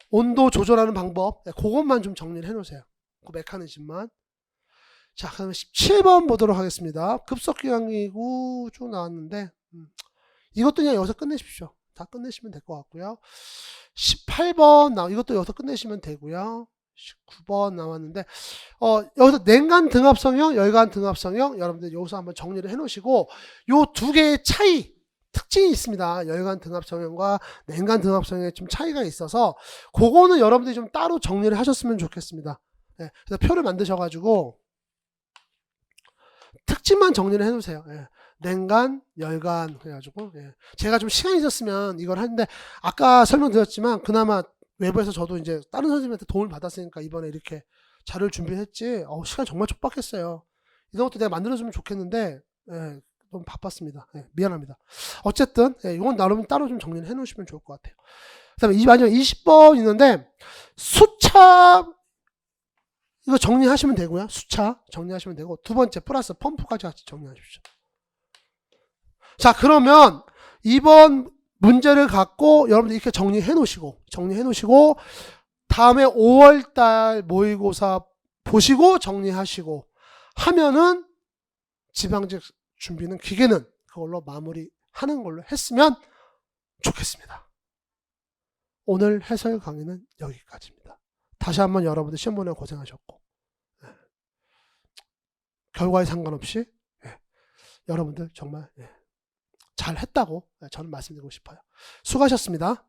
온도 조절하는 방법. 예, 그것만 좀 정리를 해 놓으세요. 그 메커니즘만. 자, 그러면 17번 보도록 하겠습니다. 급속기관기구 쭉 나왔는데 이것도 그냥 여기서 끝내십시오. 다 끝내시면 될 것 같고요. 18번 이것도 여기서 끝내시면 되고요. 19번 나왔는데 여기서 냉간 등압성형, 열간 등압성형 여러분들 여기서 한번 정리를 해 놓으시고 요 두 개의 특징이 있습니다. 열간 등압성형과 냉간 등압성형에 좀 차이가 있어서 그거는 여러분들이 좀 따로 정리를 하셨으면 좋겠습니다. 네, 그래서 표를 만드셔가지고 특징만 정리를 해놓으세요. 예. 냉간, 열간 해가지고 제가 좀 시간이 있었으면 이걸 하는데 아까 설명드렸지만 그나마 외부에서 저도 이제 다른 선생님한테 도움을 받았으니까 이번에 이렇게 자료를 준비했지. 시간 정말 촉박했어요. 이런 것도 내가 만들어주면 좋겠는데 너무 바빴습니다. 미안합니다. 어쨌든 이건 여러분 따로 좀 정리를 해놓으시면 좋을 것 같아요. 그 다음에 마지막 20번 있는데 수차 이거 정리하시면 되고요. 수차 정리하시면 되고 두 번째 플러스 펌프까지 같이 정리하십시오. 자, 그러면 이번 문제를 갖고 여러분들 이렇게 정리해 놓으시고 다음에 5월달 모의고사 보시고 정리하시고 하면은 지방직 준비는 기계는 그걸로 마무리하는 걸로 했으면 좋겠습니다. 오늘 해설 강의는 여기까지입니다. 다시 한번 여러분들 시험 보느라 고생하셨고 결과에 상관없이 여러분들 정말 잘 했다고 저는 말씀드리고 싶어요. 수고하셨습니다.